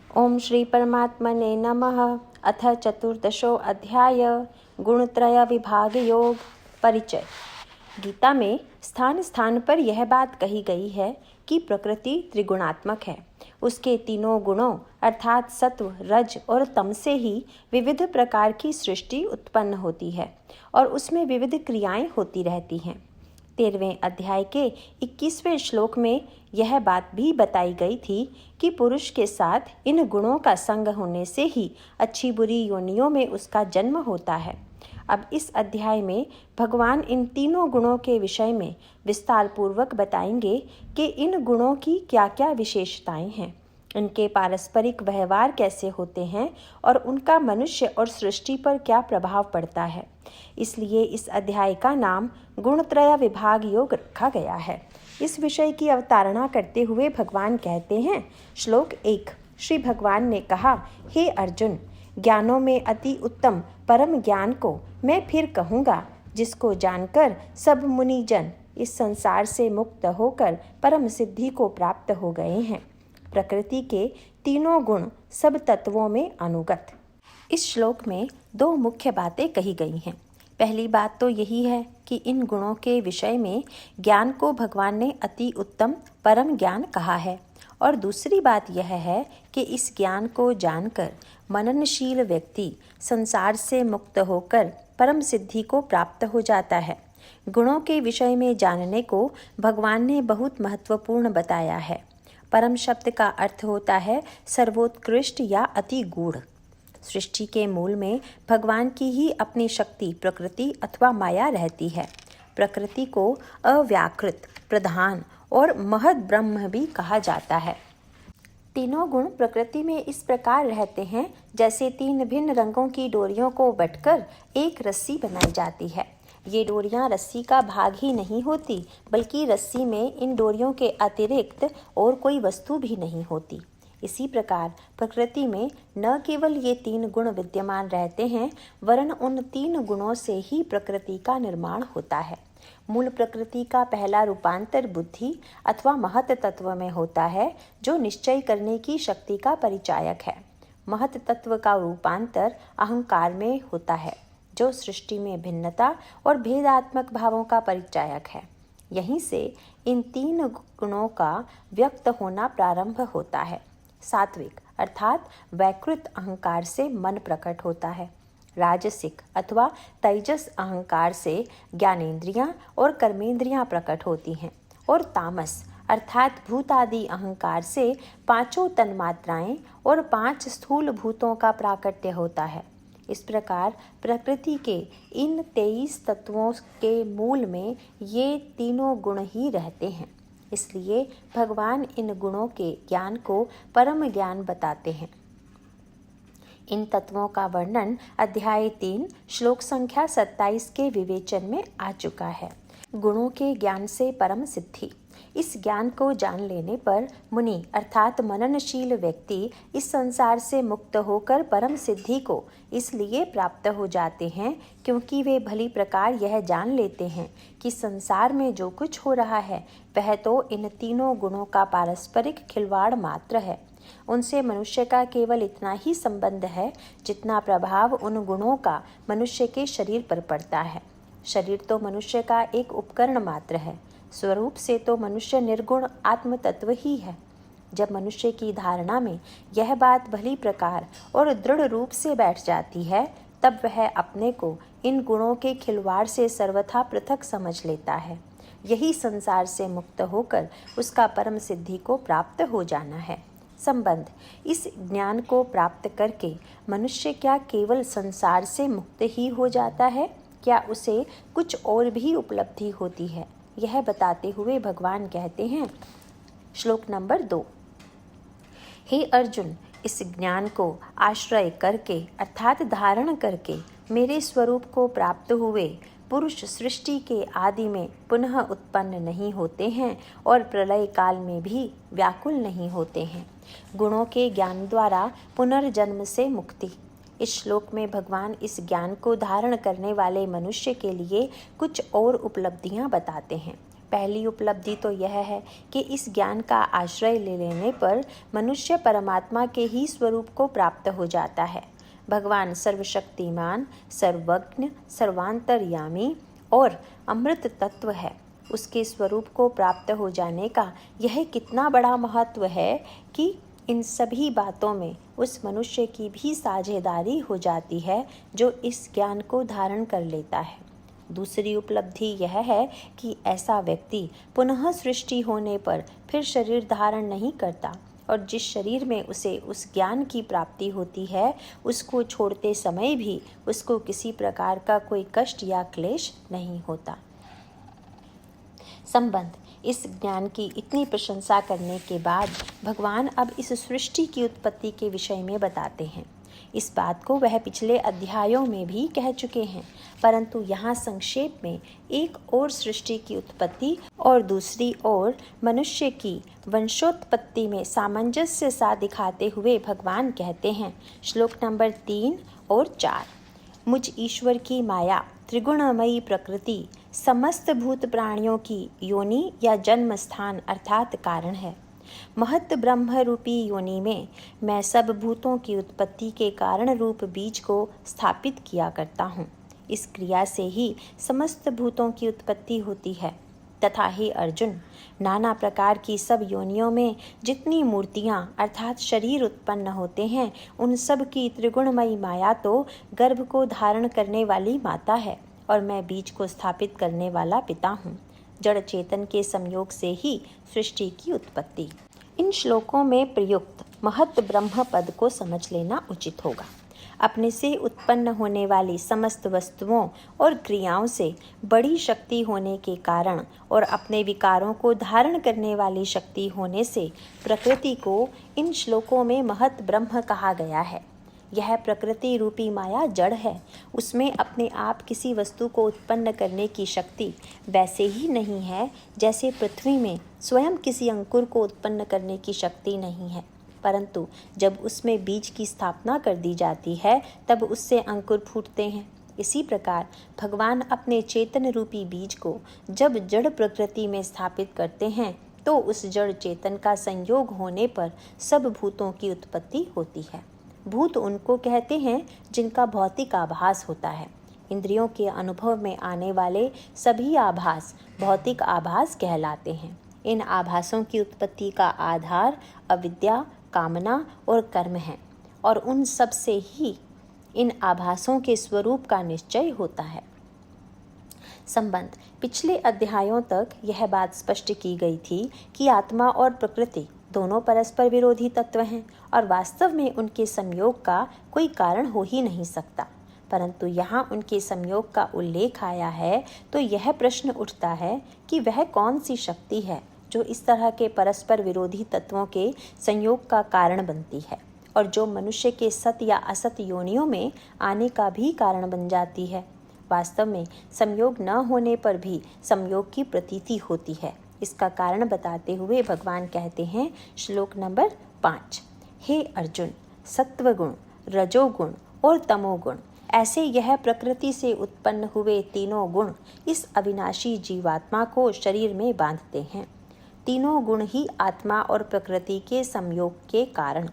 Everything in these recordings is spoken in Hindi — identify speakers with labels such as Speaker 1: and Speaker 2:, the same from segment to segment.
Speaker 1: ओम श्री परमात्मने नमः। अथ चतुर्दशो अध्याय गुणत्रय विभाग योग परिचय। गीता में स्थान स्थान पर यह बात कही गई है कि प्रकृति त्रिगुणात्मक है। उसके तीनों गुणों अर्थात सत्व, रज और तम से ही विविध प्रकार की सृष्टि उत्पन्न होती है और उसमें विविध क्रियाएं होती रहती हैं। 13वें अध्याय के 21वें श्लोक में यह बात भी बताई गई थी कि पुरुष के साथ इन गुणों का संग होने से ही अच्छी बुरी योनियों में उसका जन्म होता है। अब इस अध्याय में भगवान इन तीनों गुणों के विषय में विस्तार पूर्वक बताएंगे कि इन गुणों की क्या क्या विशेषताएं हैं, इनके पारस्परिक व्यवहार कैसे होते हैं और उनका मनुष्य और सृष्टि पर क्या प्रभाव पड़ता है। इसलिए इस अध्याय का नाम गुणत्रय विभाग योग रखा गया है। इस विषय की अवतारणा करते हुए भगवान कहते हैं, श्लोक 1। श्री भगवान ने कहा, हे अर्जुन, ज्ञानों में अति उत्तम परम ज्ञान को मैं फिर कहूँगा, जिसको जानकर सब मुनिजन इस संसार से मुक्त होकर परम सिद्धि को प्राप्त हो गए हैं। प्रकृति के तीनों गुण सब तत्वों में अनुगत। इस श्लोक में दो मुख्य बातें कही गई हैं। पहली बात तो यही है कि इन गुणों के विषय में ज्ञान को भगवान ने अति उत्तम परम ज्ञान कहा है, और दूसरी बात यह है कि इस ज्ञान को जानकर मननशील व्यक्ति संसार से मुक्त होकर परम सिद्धि को प्राप्त हो जाता है। गुणों के विषय में जानने को भगवान ने बहुत महत्वपूर्ण बताया है। परम शब्द का अर्थ होता है सर्वोत्कृष्ट या अति गूढ़। सृष्टि के मूल में भगवान की ही अपनी शक्ति प्रकृति अथवा माया रहती है। प्रकृति को अव्याकृत, प्रधान और महद ब्रह्म भी कहा जाता है। तीनों गुण प्रकृति में इस प्रकार रहते हैं जैसे तीन भिन्न रंगों की डोरियों को बटकर एक रस्सी बनाई जाती है। ये डोरियां रस्सी का भाग ही नहीं होती, बल्कि रस्सी में इन डोरियों के अतिरिक्त और कोई वस्तु भी नहीं होती। इसी प्रकार प्रकृति में न केवल ये तीन गुण विद्यमान रहते हैं, वरन उन तीन गुणों से ही प्रकृति का निर्माण होता है। मूल प्रकृति का पहला रूपांतर बुद्धि अथवा महत तत्व में होता है, जो निश्चय करने की शक्ति का परिचायक है। महत तत्व का रूपांतर अहंकार में होता है, जो सृष्टि में भिन्नता और भेदात्मक भावों का परिचायक है। यहीं से इन तीन गुणों का व्यक्त होना प्रारंभ होता है। सात्विक अर्थात वैकृत अहंकार से मन प्रकट होता है। राजसिक अथवा तेजस अहंकार से ज्ञानेंद्रियां और कर्मेंद्रियां प्रकट होती हैं, और तामस अर्थात भूत आदि अहंकार से पांचों तन्मात्राएं और 5 स्थूल भूतों का प्राकट्य होता है। इस प्रकार प्रकृति के इन 23 तत्वों के मूल में ये तीनों गुण ही रहते हैं। इसलिए भगवान इन गुणों के ज्ञान को परम ज्ञान बताते हैं। इन तत्वों का वर्णन अध्याय 3 श्लोक संख्या 27 के विवेचन में आ चुका है। गुणों के ज्ञान से परम सिद्धि। इस ज्ञान को जान लेने पर मुनि अर्थात मननशील व्यक्ति इस संसार से मुक्त होकर परम सिद्धि को इसलिए प्राप्त हो जाते हैं क्योंकि वे भली प्रकार यह जान लेते हैं कि संसार में जो कुछ हो रहा है वह तो इन तीनों गुणों का पारस्परिक खिलवाड़ मात्र है। उनसे मनुष्य का केवल इतना ही संबंध है जितना प्रभाव उन गुणों का मनुष्य के शरीर पर पड़ता है। शरीर तो मनुष्य का एक उपकरण मात्र है। स्वरूप से तो मनुष्य निर्गुण आत्म तत्व ही है। जब मनुष्य की धारणा में यह बात भली प्रकार और दृढ़ रूप से बैठ जाती है, तब वह अपने को इन गुणों के खिलवाड़ से सर्वथा पृथक समझ लेता है। यही संसार से मुक्त होकर उसका परम सिद्धि को प्राप्त हो जाना है। संबंध। इस ज्ञान को प्राप्त करके मनुष्य क्या केवल संसार से मुक्त ही हो जाता है, क्या उसे कुछ और भी उपलब्धि होती है, यह बताते हुए भगवान कहते हैं, श्लोक नंबर 2। हे अर्जुन, इस ज्ञान को आश्रय करके अर्थात धारण करके मेरे स्वरूप को प्राप्त हुए पुरुष सृष्टि के आदि में पुनः उत्पन्न नहीं होते हैं और प्रलय काल में भी व्याकुल नहीं होते हैं। गुणों के ज्ञान द्वारा पुनर्जन्म से मुक्ति। इस श्लोक में भगवान इस ज्ञान को धारण करने वाले मनुष्य के लिए कुछ और उपलब्धियां बताते हैं। पहली उपलब्धि तो यह है कि इस ज्ञान का आश्रय ले लेने पर मनुष्य परमात्मा के ही स्वरूप को प्राप्त हो जाता है। भगवान सर्वशक्तिमान, सर्वज्ञ, सर्वांतर्यामी और अमृत तत्व है। उसके स्वरूप को प्राप्त हो जाने का यह कितना बड़ा महत्व है कि इन सभी बातों में उस मनुष्य की भी साझेदारी हो जाती है जो इस ज्ञान को धारण कर लेता है। दूसरी उपलब्धि यह है कि ऐसा व्यक्ति पुनः सृष्टि होने पर फिर शरीर धारण नहीं करता और जिस शरीर में उसे उस ज्ञान की प्राप्ति होती है उसको छोड़ते समय भी उसको किसी प्रकार का कोई कष्ट या क्लेश नहीं होता। संबंध। इस ज्ञान की इतनी प्रशंसा करने के बाद भगवान अब इस सृष्टि की उत्पत्ति के विषय में बताते हैं। इस बात को वह पिछले अध्यायों में भी कह चुके हैं, परंतु यहाँ संक्षेप में एक और सृष्टि की उत्पत्ति और दूसरी ओर मनुष्य की वंशोत्पत्ति में सामंजस्य सा दिखाते हुए भगवान कहते हैं, श्लोक नंबर 3 और 4। मुझ ईश्वर की माया त्रिगुणमयी प्रकृति समस्त भूत प्राणियों की योनि या जन्म स्थान अर्थात कारण है। महत ब्रह्म रूपी योनि में मैं सब भूतों की उत्पत्ति के कारण रूप बीज को स्थापित किया करता हूँ। इस क्रिया से ही समस्त भूतों की उत्पत्ति होती है। तथा हे अर्जुन, नाना प्रकार की सब योनियों में जितनी मूर्तियाँ अर्थात शरीर उत्पन्न होते हैं उन सब की त्रिगुणमयी माया तो गर्भ को धारण करने वाली माता है और मैं बीज को स्थापित करने वाला पिता हूँ। जड़ चेतन के संयोग से ही सृष्टि की उत्पत्ति। इन श्लोकों में प्रयुक्त महत ब्रह्म पद को समझ लेना उचित होगा। अपने से उत्पन्न होने वाली समस्त वस्तुओं और क्रियाओं से बड़ी शक्ति होने के कारण और अपने विकारों को धारण करने वाली शक्ति होने से प्रकृति को इन श्लोकों में महत ब्रह्म कहा गया है। यह प्रकृति रूपी माया जड़ है। उसमें अपने आप किसी वस्तु को उत्पन्न करने की शक्ति वैसे ही नहीं है जैसे पृथ्वी में स्वयं किसी अंकुर को उत्पन्न करने की शक्ति नहीं है, परंतु जब उसमें बीज की स्थापना कर दी जाती है तब उससे अंकुर फूटते हैं। इसी प्रकार भगवान अपने चेतन रूपी बीज को जब जड़ प्रकृति में स्थापित करते हैं तो उस जड़ चेतन का संयोग होने पर सब भूतों की उत्पत्ति होती है। भूत उनको कहते हैं जिनका भौतिक आभास होता है। इंद्रियों के अनुभव में आने वाले सभी आभास भौतिक आभास कहलाते हैं। इन आभासों की उत्पत्ति का आधार अविद्या, कामना और कर्म है और उन सब से ही इन आभासों के स्वरूप का निश्चय होता है। संबंध। पिछले अध्यायों तक यह बात स्पष्ट की गई थी कि आत्मा और प्रकृति दोनों परस्पर विरोधी तत्व हैं और वास्तव में उनके संयोग का कोई कारण हो ही नहीं सकता, परंतु यहाँ उनके संयोग का उल्लेख आया है तो यह प्रश्न उठता है कि वह कौन सी शक्ति है जो इस तरह के परस्पर विरोधी तत्वों के संयोग का कारण बनती है और जो मनुष्य के सत या असत योनियों में आने का भी कारण बन जाती है। वास्तव में संयोग न होने पर भी संयोग की प्रतीति होती है। इसका कारण बताते हुए भगवान कहते हैं, श्लोक नंबर 5, हे अर्जुन, सत्वगुण, रजोगुण और तमोगुण ऐसे यह प्रकृति से उत्पन्न हुए तीनों गुण इस अविनाशी जीवात्मा को शरीर में बांधते हैं। तीनों गुण ही आत्मा और प्रकृति के संयोग के कारण।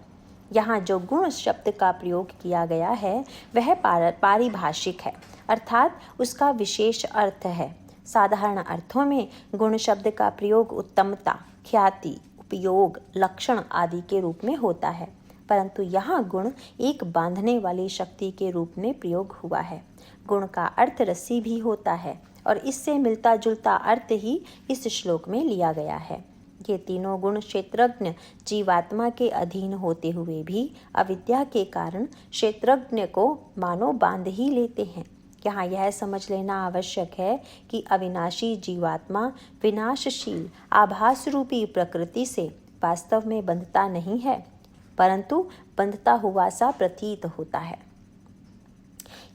Speaker 1: यहाँ जो गुण शब्द का प्रयोग किया गया है वह पारिभाषिक है, अर्थात उसका विशेष अर्थ है। साधारण अर्थों में गुण शब्द का प्रयोग उत्तमता, ख्याति, उपयोग, लक्षण आदि के रूप में होता है, परंतु यहाँ गुण एक बांधने वाली शक्ति के रूप में प्रयोग हुआ है। गुण का अर्थ रस्सी भी होता है और इससे मिलता जुलता अर्थ ही इस श्लोक में लिया गया है। ये तीनों गुण क्षेत्रज्ञ जीवात्मा के अधीन होते हुए भी अविद्या के कारण क्षेत्रज्ञ को मानो बांध ही लेते हैं। यहाँ यह समझ लेना आवश्यक है कि अविनाशी जीवात्मा विनाशशील आभास रूपी प्रकृति से वास्तव में बंधता नहीं है, परंतु बंधता हुआ सा प्रतीत होता है।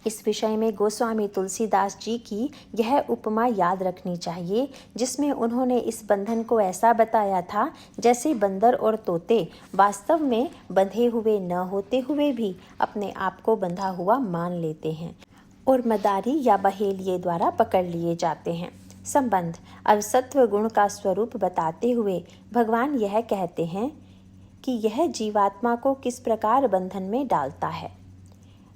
Speaker 1: इस विषय में गोस्वामी तुलसीदास जी की यह उपमा याद रखनी चाहिए, जिसमें उन्होंने इस बंधन को ऐसा बताया था जैसे बंदर और तोते वास्तव में बंधे हुए न होते हुए भी अपने आप को बंधा हुआ मान लेते हैं और मदारी या बहेलिए द्वारा पकड़ लिए जाते हैं। संबंध। अब सत्व गुण का स्वरूप बताते हुए भगवान यह कहते हैं कि यह जीवात्मा को किस प्रकार बंधन में डालता है।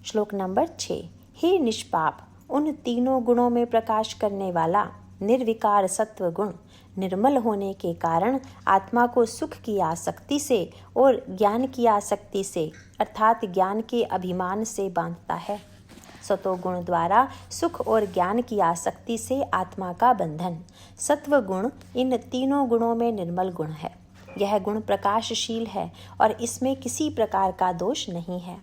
Speaker 1: श्लोक नंबर 6। हे निष्पाप, उन तीनों गुणों में प्रकाश करने वाला निर्विकार सत्व गुण निर्मल होने के कारण आत्मा को सुख की आसक्ति से और ज्ञान की आसक्ति से अर्थात ज्ञान के अभिमान से बांधता है। सतोगुण द्वारा सुख और ज्ञान की आसक्ति से आत्मा का बंधन। सत्व गुण इन तीनों गुणों में निर्मल गुण है। यह गुण प्रकाशशील है और इसमें किसी प्रकार का दोष नहीं है।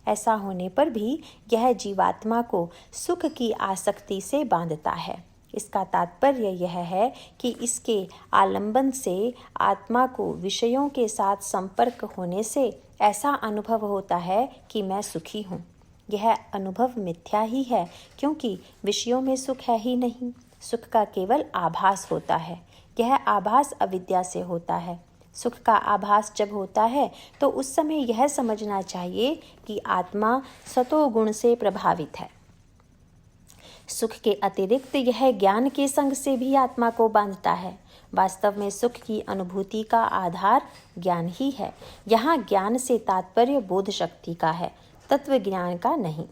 Speaker 1: ऐसा होने पर भी यह जीवात्मा को सुख की आसक्ति से बांधता है। इसका तात्पर्य यह है कि इसके आलंबन से आत्मा को विषयों के साथ संपर्क होने से ऐसा अनुभव होता है कि मैं सुखी हूँ। यह अनुभव मिथ्या ही है, क्योंकि विषयों में सुख है ही नहीं। सुख का केवल आभास होता है। यह आभास अविद्या से होता है। सुख का आभास जब होता है तो उस समय यह समझना चाहिए कि आत्मा सतोगुण से प्रभावित है। सुख के अतिरिक्त यह ज्ञान के संग से भी आत्मा को बांधता है। वास्तव में सुख की अनुभूति का आधार ज्ञान ही है। यहाँ ज्ञान से तात्पर्य बोध शक्ति का है, तत्व ज्ञान का नहीं।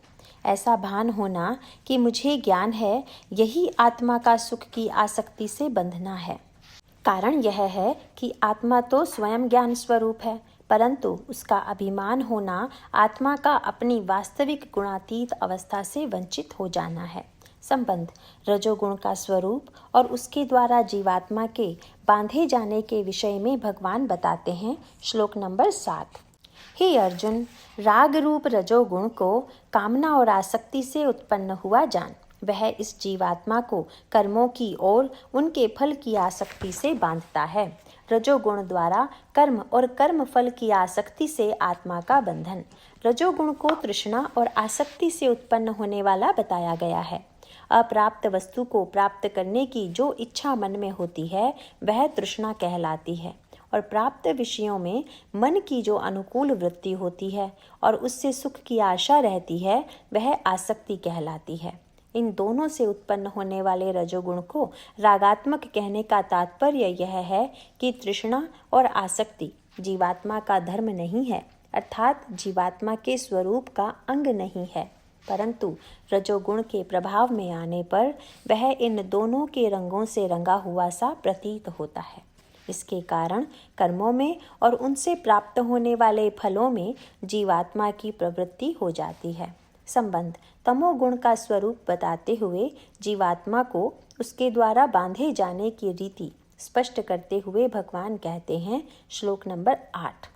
Speaker 1: ऐसा भान होना कि मुझे ज्ञान है, यही आत्मा का सुख की आसक्ति से बंधना है। कारण यह है कि आत्मा तो स्वयं ज्ञान स्वरूप है, परंतु उसका अभिमान होना आत्मा का अपनी वास्तविक गुणातीत अवस्था से वंचित हो जाना है। संबंध। रजोगुण का स्वरूप और उसके द्वारा जीवात्मा के बांधे जाने के विषय में भगवान बताते हैं। श्लोक नंबर 7। हे अर्जुन, राग रूप रजोगुण को कामना और आसक्ति से उत्पन्न हुआ जान। वह इस जीवात्मा को कर्मों की ओर उनके फल की आसक्ति से बांधता है। रजोगुण द्वारा कर्म और कर्म फल की आसक्ति से आत्मा का बंधन। रजोगुण को तृष्णा और आसक्ति से उत्पन्न होने वाला बताया गया है। अप्राप्त वस्तु को प्राप्त करने की जो इच्छा मन में होती है वह तृष्णा कहलाती है, और प्राप्त विषयों में मन की जो अनुकूल वृत्ति होती है और उससे सुख की आशा रहती है वह आसक्ति कहलाती है। इन दोनों से उत्पन्न होने वाले रजोगुण को रागात्मक कहने का तात्पर्य यह है कि तृष्णा और आसक्ति जीवात्मा का धर्म नहीं है, अर्थात जीवात्मा के स्वरूप का अंग नहीं है, परंतु रजोगुण के प्रभाव में आने पर वह इन दोनों के रंगों से रंगा हुआ सा प्रतीत होता है। इसके कारण कर्मों में और उनसे प्राप्त होने वाले फलों में जीवात्मा की प्रवृत्ति हो जाती है। संबंध। तमोगुण का स्वरूप बताते हुए जीवात्मा को उसके द्वारा बांधे जाने की रीति स्पष्ट करते हुए भगवान कहते हैं। श्लोक नंबर 8।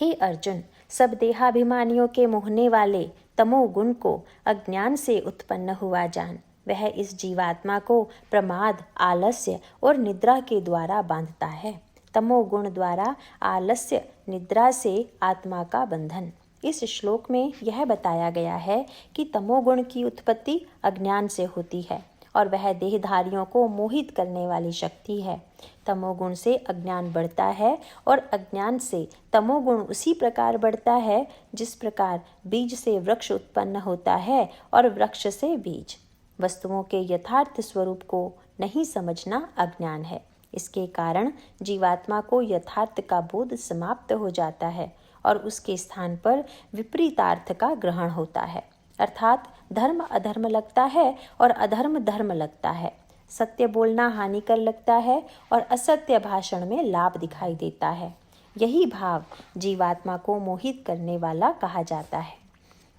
Speaker 1: हे अर्जुन, सब देहाभिमानियों के मोहने वाले तमोगुण को अज्ञान से उत्पन्न हुआ जान। वह इस जीवात्मा को प्रमाद, आलस्य और निद्रा के द्वारा बांधता है। तमोगुण द्वारा आलस्य, निद्रा से आत्मा का बंधन। इस श्लोक में यह बताया गया है कि तमोगुण की उत्पत्ति अज्ञान से होती है और वह देहधारियों को मोहित करने वाली शक्ति है। तमोगुण से अज्ञान बढ़ता है और अज्ञान से तमोगुण उसी प्रकार बढ़ता है जिस प्रकार बीज से वृक्ष उत्पन्न होता है और वृक्ष से बीज। वस्तुओं के यथार्थ स्वरूप को नहीं समझना अज्ञान है। इसके कारण जीवात्मा को यथार्थ का बोध समाप्त हो जाता है और उसके स्थान पर विपरीतार्थ का ग्रहण होता है, अर्थात धर्म अधर्म लगता है और अधर्म धर्म लगता है। सत्य बोलना हानिकर लगता है और असत्य भाषण में लाभ दिखाई देता है। यही भाव जीवात्मा को मोहित करने वाला कहा जाता है।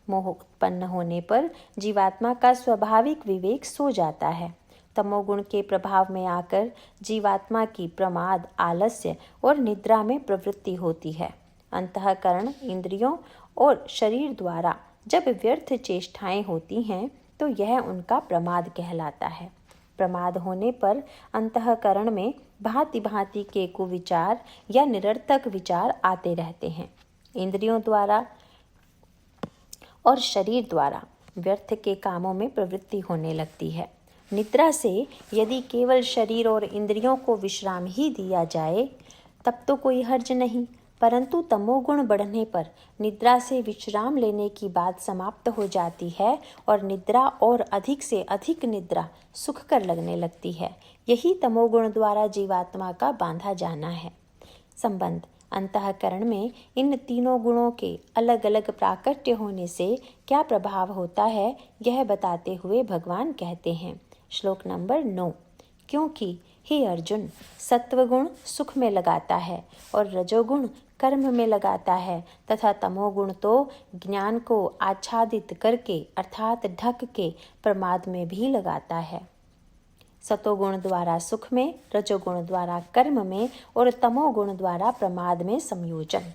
Speaker 1: मोह उत्पन्न होने पर जीवात्मा का स्वाभाविक विवेक सो जाता है। तमोगुण के प्रभाव में आकर जीवात्मा की प्रमाद, आलस्य और निद्रा में प्रवृत्ति होती है। अंतःकरण, इंद्रियों और शरीर द्वारा जब व्यर्थ चेष्टाएं होती हैं तो यह उनका प्रमाद कहलाता है। प्रमाद होने पर अंतःकरण में भांति भांति के कुविचार या निरर्थक विचार आते रहते हैं। इंद्रियों द्वारा और शरीर द्वारा व्यर्थ के कामों में प्रवृत्ति होने लगती है। निद्रा से यदि केवल शरीर और इंद्रियों को विश्राम ही दिया जाए तब तो कोई हर्ज नहीं, परंतु तमोगुण बढ़ने पर निद्रा से विश्राम लेने की बात समाप्त हो जाती है और निद्रा और अधिक से अधिक निद्रा सुखकर लगने लगती है। यही तमोगुण द्वारा जीवात्मा का बांधा जाना है। संबंध अंतःकरण में इन तीनों गुणों के अलग अलग प्राकट्य होने से क्या प्रभाव होता है, यह बताते हुए भगवान कहते हैं। श्लोक नंबर 9। क्योंकि हे अर्जुन, सत्वगुण सुख में लगाता है और रजोगुण कर्म में लगाता है तथा तमोगुण तो ज्ञान को आच्छादित करके अर्थात ढक के प्रमाद में भी लगाता है। सतोगुण द्वारा सुख में, रजोगुण द्वारा कर्म में और तमोगुण द्वारा प्रमाद में संयोजन।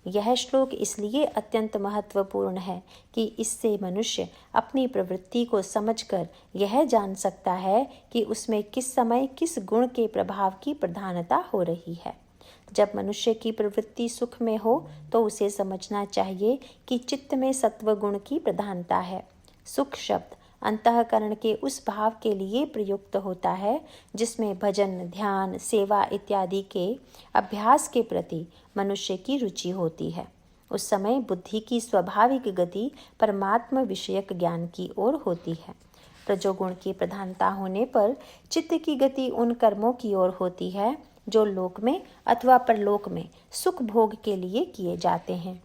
Speaker 1: यह श्लोक इसलिए अत्यंत महत्वपूर्ण है कि इससे मनुष्य अपनी प्रवृत्ति को समझकर यह जान सकता है कि उसमें किस समय किस गुण के प्रभाव की प्रधानता हो रही है। जब मनुष्य की प्रवृत्ति सुख में हो तो उसे समझना चाहिए कि चित्त में सत्व गुण की प्रधानता है। सुख शब्द अंतःकरण के उस भाव के लिए प्रयुक्त होता है जिसमें भजन, ध्यान, सेवा इत्यादि के अभ्यास के प्रति मनुष्य की रुचि होती है। उस समय बुद्धि की स्वाभाविक गति परमात्मा विषयक ज्ञान की ओर होती है। रजोगुण की प्रधानता होने पर चित्त की गति उन कर्मों की ओर होती है जो लोक में अथवा परलोक में सुख भोग के लिए किए जाते हैं।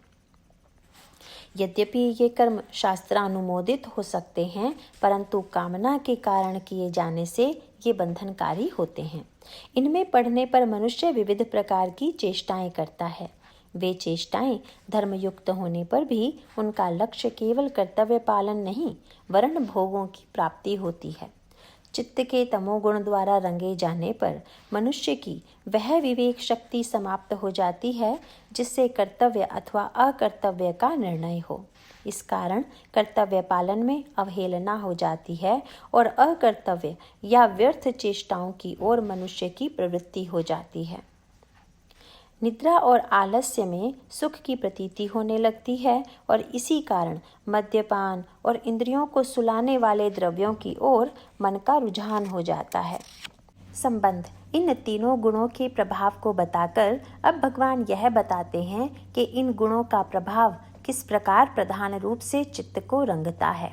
Speaker 1: यद्यपि ये कर्म शास्त्रानुमोदित हो सकते हैं, परंतु कामना के कारण किए जाने से ये बंधनकारी होते हैं। इनमें पढ़ने पर मनुष्य विविध प्रकार की चेष्टाएं करता है। वे चेष्टाएं धर्मयुक्त होने पर भी उनका लक्ष्य केवल कर्तव्य पालन नहीं, वर्ण भोगों की प्राप्ति होती है। चित्त के तमोगुण द्वारा रंगे जाने पर मनुष्य की वह विवेक शक्ति समाप्त हो जाती है जिससे कर्तव्य अथवा अकर्तव्य का निर्णय हो। इस कारण कर्तव्य पालन में अवहेलना हो जाती है और अकर्तव्य या व्यर्थ चेष्टाओं की ओर मनुष्य की प्रवृत्ति हो जाती है। निद्रा और आलस्य में सुख की प्रतीति होने लगती है और इसी कारण मद्यपान और इंद्रियों को सुलाने वाले द्रव्यों की ओर मन का रुझान हो जाता है। संबंध इन तीनों गुणों के प्रभाव को बताकर अब भगवान यह बताते हैं कि इन गुणों का प्रभाव किस प्रकार प्रधान रूप से चित्त को रंगता है।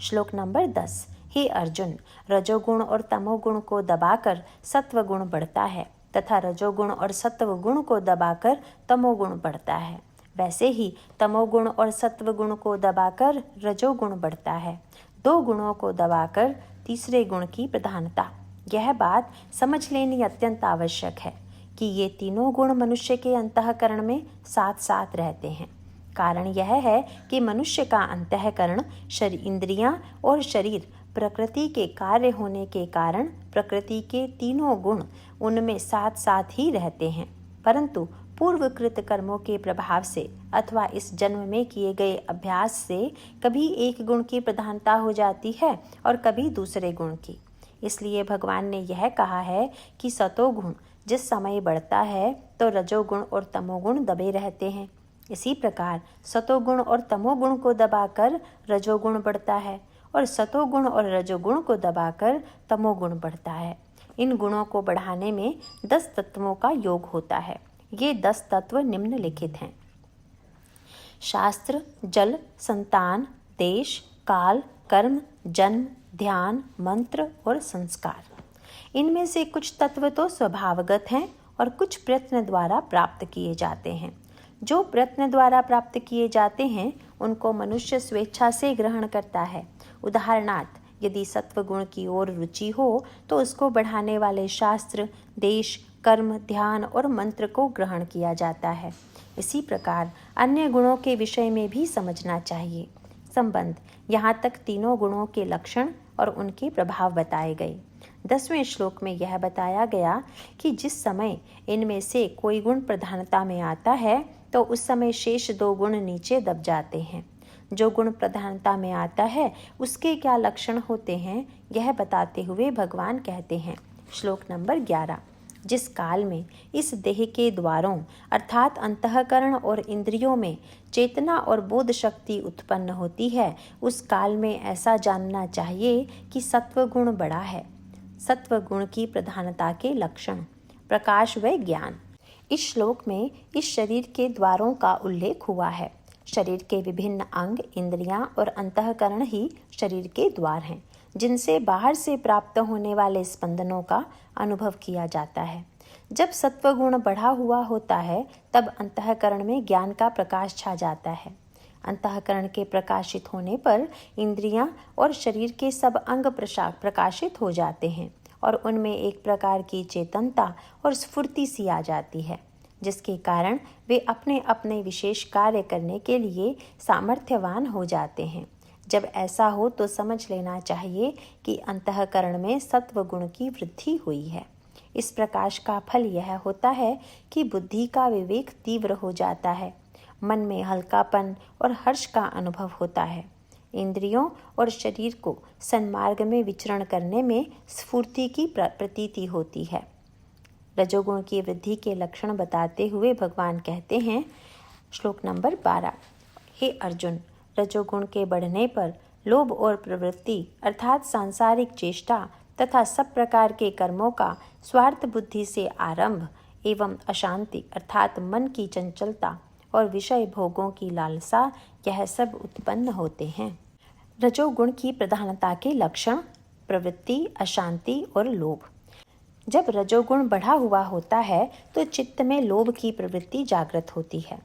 Speaker 1: श्लोक नंबर 10। हे अर्जुन, रजोगुण और तमोगुण को दबाकर सत्वगुण बढ़ता है तथा रजोगुण और सत्व गुण को दबाकर तमोगुण बढ़ता है। वैसे ही तमोगुण और सत्व गुण को दबाकर रजोगुण बढ़ता है। दो गुणों को दबाकर तीसरे गुण की प्रधानता। यह बात समझ लेनी अत्यंत आवश्यक है कि ये तीनों गुण मनुष्य के अंतःकरण में साथ साथ रहते हैं। कारण यह है कि मनुष्य का अंतःकरण इंद्रियां और शरीर प्रकृति के कार्य होने के कारण प्रकृति के तीनों गुण उनमें साथ साथ ही रहते हैं, परंतु पूर्वकृत कर्मों के प्रभाव से अथवा इस जन्म में किए गए अभ्यास से कभी एक गुण की प्रधानता हो जाती है और कभी दूसरे गुण की। इसलिए भगवान ने यह कहा है कि सतोगुण जिस समय बढ़ता है तो रजोगुण और तमोगुण दबे रहते हैं। इसी प्रकार सतोगुण और तमोगुण को दबाकर रजोगुण बढ़ता है और सतोगुण और रजोगुण को दबाकर तमोगुण बढ़ता है। इन गुणों को बढ़ाने में 10 तत्वों का योग होता है। ये 10 तत्व निम्नलिखित हैं। शास्त्र, जल, संतान, देश, काल, कर्म, जन्म, ध्यान, मंत्र और संस्कार। इनमें से कुछ तत्व तो स्वभावगत हैं और कुछ प्रयत्न द्वारा प्राप्त किए जाते हैं। जो प्रयत्न द्वारा प्राप्त किए जाते हैं उनको मनुष्य स्वेच्छा से ग्रहण करता है। उदाहरणार्थ, यदि सत्वगुण की ओर रुचि हो तो उसको बढ़ाने वाले शास्त्र, देश, कर्म, ध्यान और मंत्र को ग्रहण किया जाता है। इसी प्रकार अन्य गुणों के विषय में भी समझना चाहिए। संबंध यहाँ तक तीनों गुणों के लक्षण और उनके प्रभाव बताए गए। 10वें श्लोक में यह बताया गया कि जिस समय इनमें से कोई गुण प्रधानता में आता है तो उस समय शेष 2 गुण नीचे दब जाते हैं। जो गुण प्रधानता में आता है उसके क्या लक्षण होते हैं, यह बताते हुए भगवान कहते हैं। श्लोक नंबर 11। जिस काल में इस देह के द्वारों अर्थात अंतःकरण और इंद्रियों में चेतना और बोध शक्ति उत्पन्न होती है, उस काल में ऐसा जानना चाहिए कि सत्व गुण बड़ा है। सत्व गुण की प्रधानता के लक्षण: प्रकाश व ज्ञान। इस श्लोक में इस शरीर के द्वारों का उल्लेख हुआ है। शरीर के विभिन्न अंग, इंद्रियां और अंतःकरण ही शरीर के द्वार हैं, जिनसे बाहर से प्राप्त होने वाले स्पंदनों का अनुभव किया जाता है। जब सत्वगुण बढ़ा हुआ होता है तब अंतःकरण में ज्ञान का प्रकाश छा जाता है। अंतःकरण के प्रकाशित होने पर इंद्रियां और शरीर के सब अंग प्रकाशित हो जाते हैं और उनमें एक प्रकार की चेतनता और स्फूर्ति सी आ जाती है, जिसके कारण वे अपने अपने विशेष कार्य करने के लिए सामर्थ्यवान हो जाते हैं। जब ऐसा हो तो समझ लेना चाहिए कि अंतःकरण में सत्व गुण की वृद्धि हुई है। इस प्रकाश का फल यह होता है कि बुद्धि का विवेक तीव्र हो जाता है, मन में हल्कापन और हर्ष का अनुभव होता है। इंद्रियों और शरीर को सन्मार्ग में विचरण करने में स्फूर्ति की प्रतीति होती है। रजोगुण की वृद्धि के लक्षण बताते हुए भगवान कहते हैं, श्लोक नंबर 12, हे अर्जुन, रजोगुण के बढ़ने पर लोभ और प्रवृत्ति अर्थात सांसारिक चेष्टा तथा सब प्रकार के कर्मों का स्वार्थ बुद्धि से आरंभ एवं अशांति अर्थात मन की चंचलता और विषय भोगों की लालसा, यह सब उत्पन्न होते हैं। रजोगुण की प्रधानता के लक्षण प्रवृत्ति, अशांति और लोभ। जब रजोगुण बढ़ा हुआ होता है तो चित्त में लोभ की प्रवृत्ति जागृत होती है।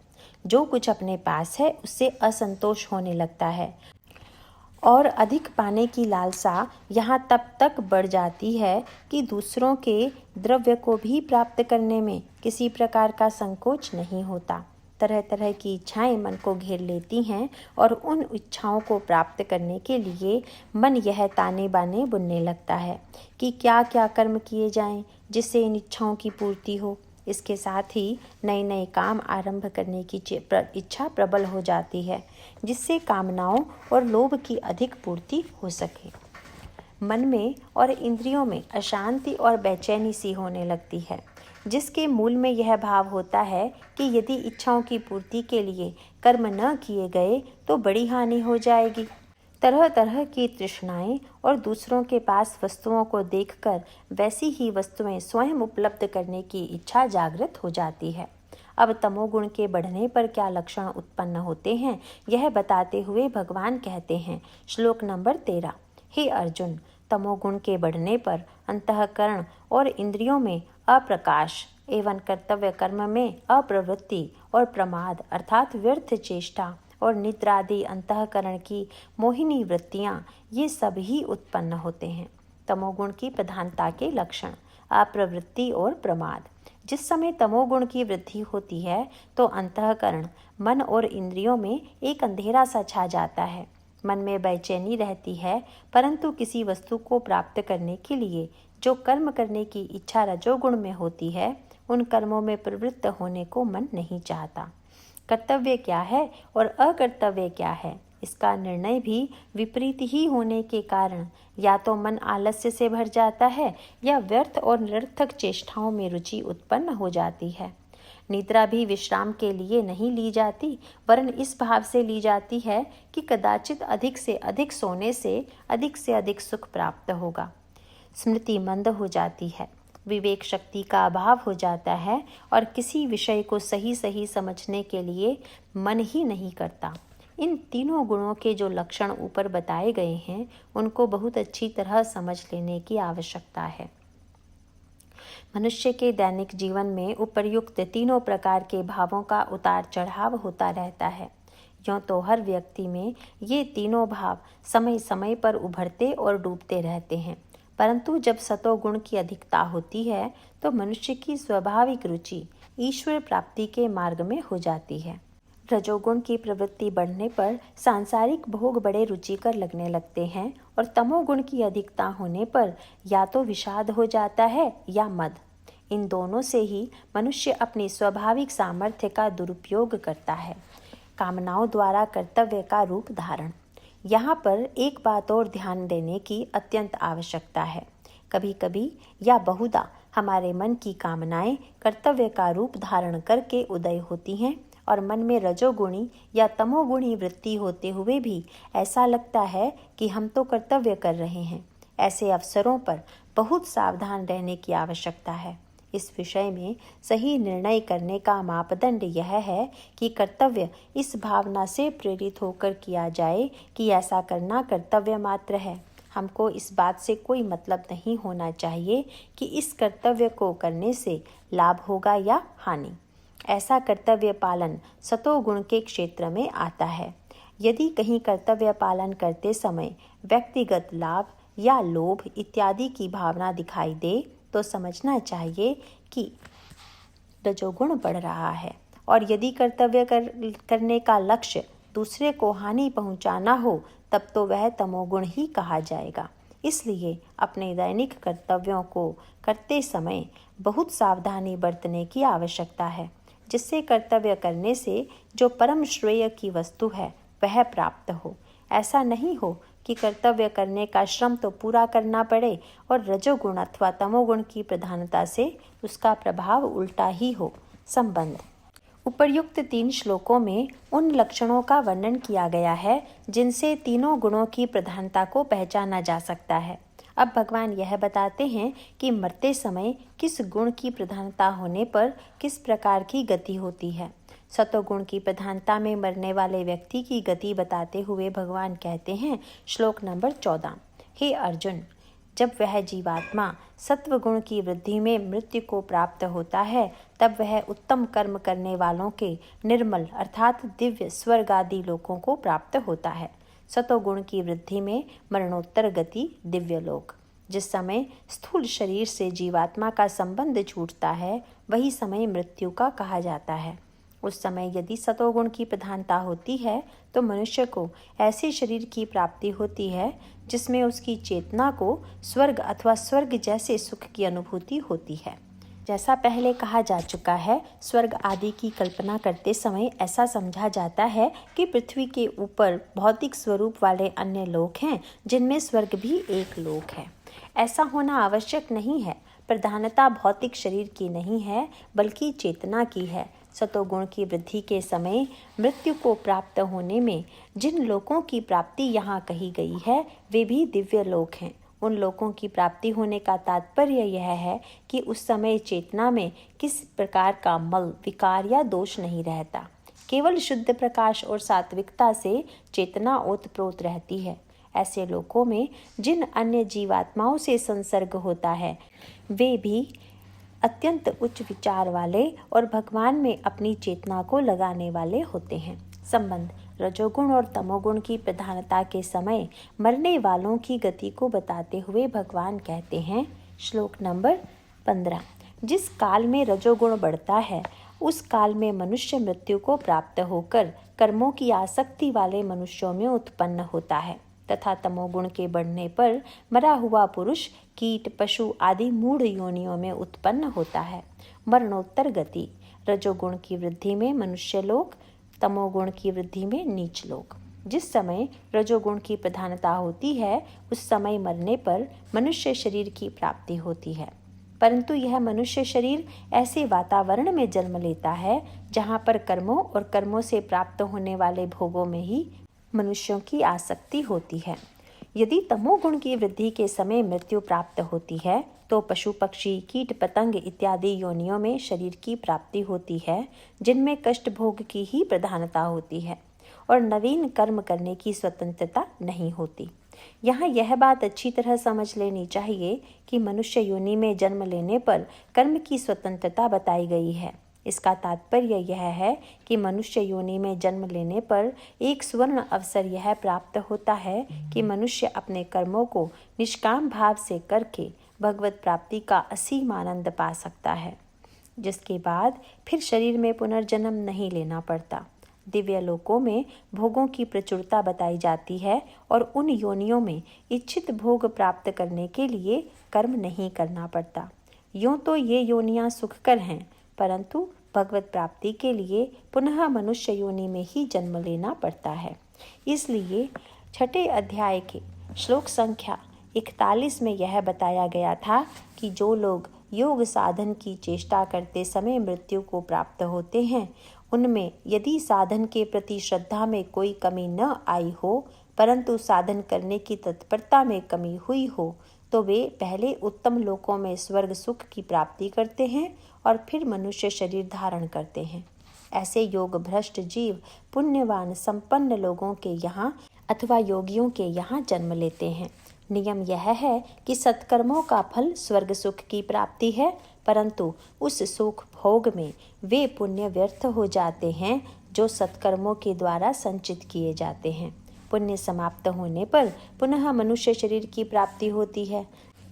Speaker 1: जो कुछ अपने पास है उससे असंतोष होने लगता है और अधिक पाने की लालसा यहाँ तब तक बढ़ जाती है कि दूसरों के द्रव्य को भी प्राप्त करने में किसी प्रकार का संकोच नहीं होता। तरह तरह की इच्छाएं मन को घेर लेती हैं और उन इच्छाओं को प्राप्त करने के लिए मन यह ताने बाने बुनने लगता है कि क्या क्या कर्म किए जाएं जिससे इन इच्छाओं की पूर्ति हो। इसके साथ ही नए नए काम आरंभ करने की इच्छा प्रबल हो जाती है, जिससे कामनाओं और लोभ की अधिक पूर्ति हो सके। मन में और इंद्रियों में अशांति और बेचैनी सी होने लगती है, जिसके मूल में यह भाव होता है कि यदि इच्छाओं की पूर्ति के लिए कर्म न किए गए तो बड़ी हानि हो जाएगी। तरह तरह की तृष्णाएं और दूसरों के पास वस्तुओं को देखकर वैसी ही वस्तुएं स्वयं उपलब्ध करने की इच्छा जागृत हो जाती है। अब तमोगुण के बढ़ने पर क्या लक्षण उत्पन्न होते हैं, यह बताते हुए भगवान कहते हैं, श्लोक नंबर 13, हे अर्जुन, तमोगुण के बढ़ने पर अंतःकरण और इंद्रियों में अप्रकाश एवं कर्तव्य कर्म में अप्रवृत्ति और प्रमाद अर्थात व्यर्थ चेष्टा और निद्रादि अंतःकरण की मोहिनी वृत्तियां, ये सभी उत्पन्न होते हैं। तमोगुण की प्रधानता के लक्षण अप्रवृत्ति और प्रमाद। जिस समय तमोगुण की वृद्धि होती है तो अंतःकरण, मन और इंद्रियों में एक अंधेरा सा छा जाता है। मन में बेचैनी रहती है, परंतु किसी वस्तु को प्राप्त करने के लिए जो कर्म करने की इच्छा रजोगुण में होती है, उन कर्मों में प्रवृत्त होने को मन नहीं चाहता। कर्तव्य क्या है और अकर्तव्य क्या है, इसका निर्णय भी विपरीत ही होने के कारण या तो मन आलस्य से भर जाता है या व्यर्थ और निरर्थक चेष्टाओं में रुचि उत्पन्न हो जाती है। निद्रा भी विश्राम के लिए नहीं ली जाती, वरन इस भाव से ली जाती है कि कदाचित अधिक से अधिक सोने से अधिक सुख प्राप्त होगा। स्मृति मंद हो जाती है, विवेक शक्ति का अभाव हो जाता है और किसी विषय को सही सही समझने के लिए मन ही नहीं करता। इन तीनों गुणों के जो लक्षण ऊपर बताए गए हैं, उनको बहुत अच्छी तरह समझ लेने की आवश्यकता है। मनुष्य के दैनिक जीवन में उपर्युक्त तीनों प्रकार के भावों का उतार चढ़ाव होता रहता है। यूँ तो हर व्यक्ति में ये तीनों भाव समय समय पर उभरते और डूबते रहते हैं, परंतु जब सतोगुण की अधिकता होती है तो मनुष्य की स्वाभाविक रुचि ईश्वर प्राप्ति के मार्ग में हो जाती है। रजोगुण की प्रवृत्ति बढ़ने पर सांसारिक भोग बड़े रुचिकर लगने लगते हैं और तमोगुण की अधिकता होने पर या तो विषाद हो जाता है या मद। इन दोनों से ही मनुष्य अपनी स्वाभाविक सामर्थ्य का दुरुपयोग करता है, कामनाओं द्वारा कर्तव्य का रूप धारण। यहाँ पर एक बात और ध्यान देने की अत्यंत आवश्यकता है। कभी कभी या बहुधा हमारे मन की कामनाएं कर्तव्य का रूप धारण करके उदय होती हैं और मन में रजोगुणी या तमोगुणी वृत्ति होते हुए भी ऐसा लगता है कि हम तो कर्तव्य कर रहे हैं। ऐसे अवसरों पर बहुत सावधान रहने की आवश्यकता है। इस विषय में सही निर्णय करने का मापदंड यह है कि कर्तव्य इस भावना से प्रेरित होकर किया जाए कि ऐसा करना कर्तव्य मात्र है। हमको इस बात से कोई मतलब नहीं होना चाहिए कि इस कर्तव्य को करने से लाभ होगा या हानि। ऐसा कर्तव्य पालन सतोगुण के क्षेत्र में आता है। यदि कहीं कर्तव्य पालन करते समय व्यक्तिगत लाभ या लोभ इत्यादि की भावना दिखाई दे तो समझना चाहिए कि रजोगुण बढ़ रहा है, और यदि कर्तव्य करने का लक्ष्य दूसरे को हानि पहुंचाना हो तब तो वह तमोगुण ही कहा जाएगा। इसलिए अपने दैनिक कर्तव्यों को करते समय बहुत सावधानी बरतने की आवश्यकता है, जिससे कर्तव्य करने से जो परम श्रेय की वस्तु है वह प्राप्त हो। ऐसा नहीं हो कि कर्तव्य करने का श्रम तो पूरा करना पड़े और रजोगुण अथवा तमोगुण की प्रधानता से उसका प्रभाव उल्टा ही हो। संबंध। उपर्युक्त 3 श्लोकों में उन लक्षणों का वर्णन किया गया है जिनसे तीनों गुणों की प्रधानता को पहचाना जा सकता है। अब भगवान यह बताते हैं कि मरते समय किस गुण की प्रधानता होने पर किस प्रकार की गति होती है। सतोगुण की प्रधानता में मरने वाले व्यक्ति की गति बताते हुए भगवान कहते हैं, श्लोक नंबर 14, हे अर्जुन, जब वह जीवात्मा सत्वगुण की वृद्धि में मृत्यु को प्राप्त होता है तब वह उत्तम कर्म करने वालों के निर्मल अर्थात दिव्य स्वर्ग आदि लोकों को प्राप्त होता है। सतोगुण की वृद्धि में मरणोत्तर गति दिव्य लोक। जिस समय स्थूल शरीर से जीवात्मा का संबंध छूटता है वही समय मृत्यु का कहा जाता है। उस समय यदि सतोगुण की प्रधानता होती है तो मनुष्य को ऐसे शरीर की प्राप्ति होती है जिसमें उसकी चेतना को स्वर्ग अथवा स्वर्ग जैसे सुख की अनुभूति होती है। जैसा पहले कहा जा चुका है, स्वर्ग आदि की कल्पना करते समय ऐसा समझा जाता है कि पृथ्वी के ऊपर भौतिक स्वरूप वाले अन्य लोक हैं जिनमें स्वर्ग भी एक लोक है। ऐसा होना आवश्यक नहीं है। प्रधानता भौतिक शरीर की नहीं है बल्कि चेतना की है। सतोगुण की वृद्धि के समय मृत्यु को प्राप्त होने में जिन लोकों की प्राप्ति यहाँ कही गई है वे भी दिव्य लोक हैं। उन लोकों की प्राप्ति होने का तात्पर्य यह है कि उस समय चेतना में किस प्रकार का मल, विकार या दोष नहीं रहता। केवल शुद्ध प्रकाश और सात्विकता से चेतना ओतप्रोत रहती है। ऐसे लोकों में जिन अन्य जीवात्माओं से संसर्ग होता है वे भी अत्यंत उच्च विचार वाले और भगवान में अपनी चेतना को लगाने वाले होते हैं। संबंध। रजोगुण और तमोगुण की प्रधानता के समय मरने वालों की गति को बताते हुए भगवान कहते हैं, श्लोक नंबर 15, जिस काल में रजोगुण बढ़ता है उस काल में मनुष्य मृत्यु को प्राप्त होकर कर्मों की आसक्ति वाले मनुष्यों में उत्पन्न होता है तथा तमोगुण के बढ़ने पर मरा हुआ पुरुष कीट पशु आदि मूढ़ योनियों में उत्पन्न होता है। मरणोत्तर गति। रजोगुण की वृद्धि में मनुष्य लोक, तमोगुण की वृद्धि में नीच लोक। जिस समय रजोगुण की प्रधानता होती है उस समय मरने पर मनुष्य शरीर की प्राप्ति होती है, परंतु यह मनुष्य शरीर ऐसे वातावरण में जन्म लेता है जहाँ पर कर्मों और कर्मों से प्राप्त होने वाले भोगों में ही मनुष्यों की आसक्ति होती है। यदि तमोगुण की वृद्धि के समय मृत्यु प्राप्त होती है तो पशु पक्षी कीट पतंग इत्यादि योनियों में शरीर की प्राप्ति होती है जिनमें कष्ट भोग की ही प्रधानता होती है और नवीन कर्म करने की स्वतंत्रता नहीं होती। यहाँ यह बात अच्छी तरह समझ लेनी चाहिए कि मनुष्य योनि में जन्म लेने पर कर्म की स्वतंत्रता बताई गई है। इसका तात्पर्य यह है कि मनुष्य योनि में जन्म लेने पर एक सुवर्ण अवसर यह प्राप्त होता है कि मनुष्य अपने कर्मों को निष्काम भाव से करके भगवत प्राप्ति का असीम आनंद पा सकता है, जिसके बाद फिर शरीर में पुनर्जन्म नहीं लेना पड़ता। दिव्य लोकों में भोगों की प्रचुरता बताई जाती है और उन योनियों में इच्छित भोग प्राप्त करने के लिए कर्म नहीं करना पड़ता। यूँ तो ये योनियाँ सुखकर हैं, परंतु भगवत प्राप्ति के लिए पुनः मनुष्य योनि में ही जन्म लेना पड़ता है। इसलिए 6 अध्याय के श्लोक संख्या 41 में यह बताया गया था कि जो लोग योग साधन की चेष्टा करते समय मृत्यु को प्राप्त होते हैं उनमें यदि साधन के प्रति श्रद्धा में कोई कमी न आई हो परंतु साधन करने की तत्परता में कमी हुई हो तो वे पहले उत्तम लोकों में स्वर्ग सुख की प्राप्ति करते हैं और फिर मनुष्य शरीर धारण करते हैं। ऐसे योग भ्रष्ट जीव पुण्यवान संपन्न लोगों के यहाँ अथवा योगियों के यहाँ जन्म लेते हैं। नियम यह है कि सत्कर्मों का फल स्वर्ग सुख की प्राप्ति है, परंतु उस सुख भोग में वे पुण्य व्यर्थ हो जाते हैं जो सत्कर्मों के द्वारा संचित किए जाते हैं। पुण्य समाप्त होने पर पुनः मनुष्य शरीर की प्राप्ति होती है,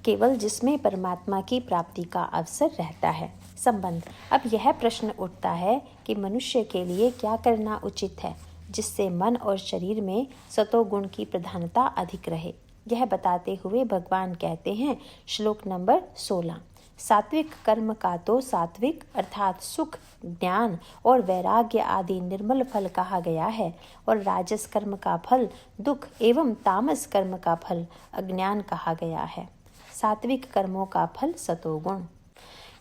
Speaker 1: केवल जिसमें परमात्मा की प्राप्ति का अवसर रहता है। संबंध। अब यह प्रश्न उठता है कि मनुष्य के लिए क्या करना उचित है जिससे मन और शरीर में सतोगुण की प्रधानता अधिक रहे। यह बताते हुए भगवान कहते हैं, श्लोक नंबर 16, सात्विक कर्म का तो सात्विक अर्थात सुख, ज्ञान और वैराग्य आदि निर्मल फल कहा गया है, और राजस कर्म का फल दुख एवं तामस कर्म का फल अज्ञान कहा गया है। सात्विक कर्मों का फल सतोगुण।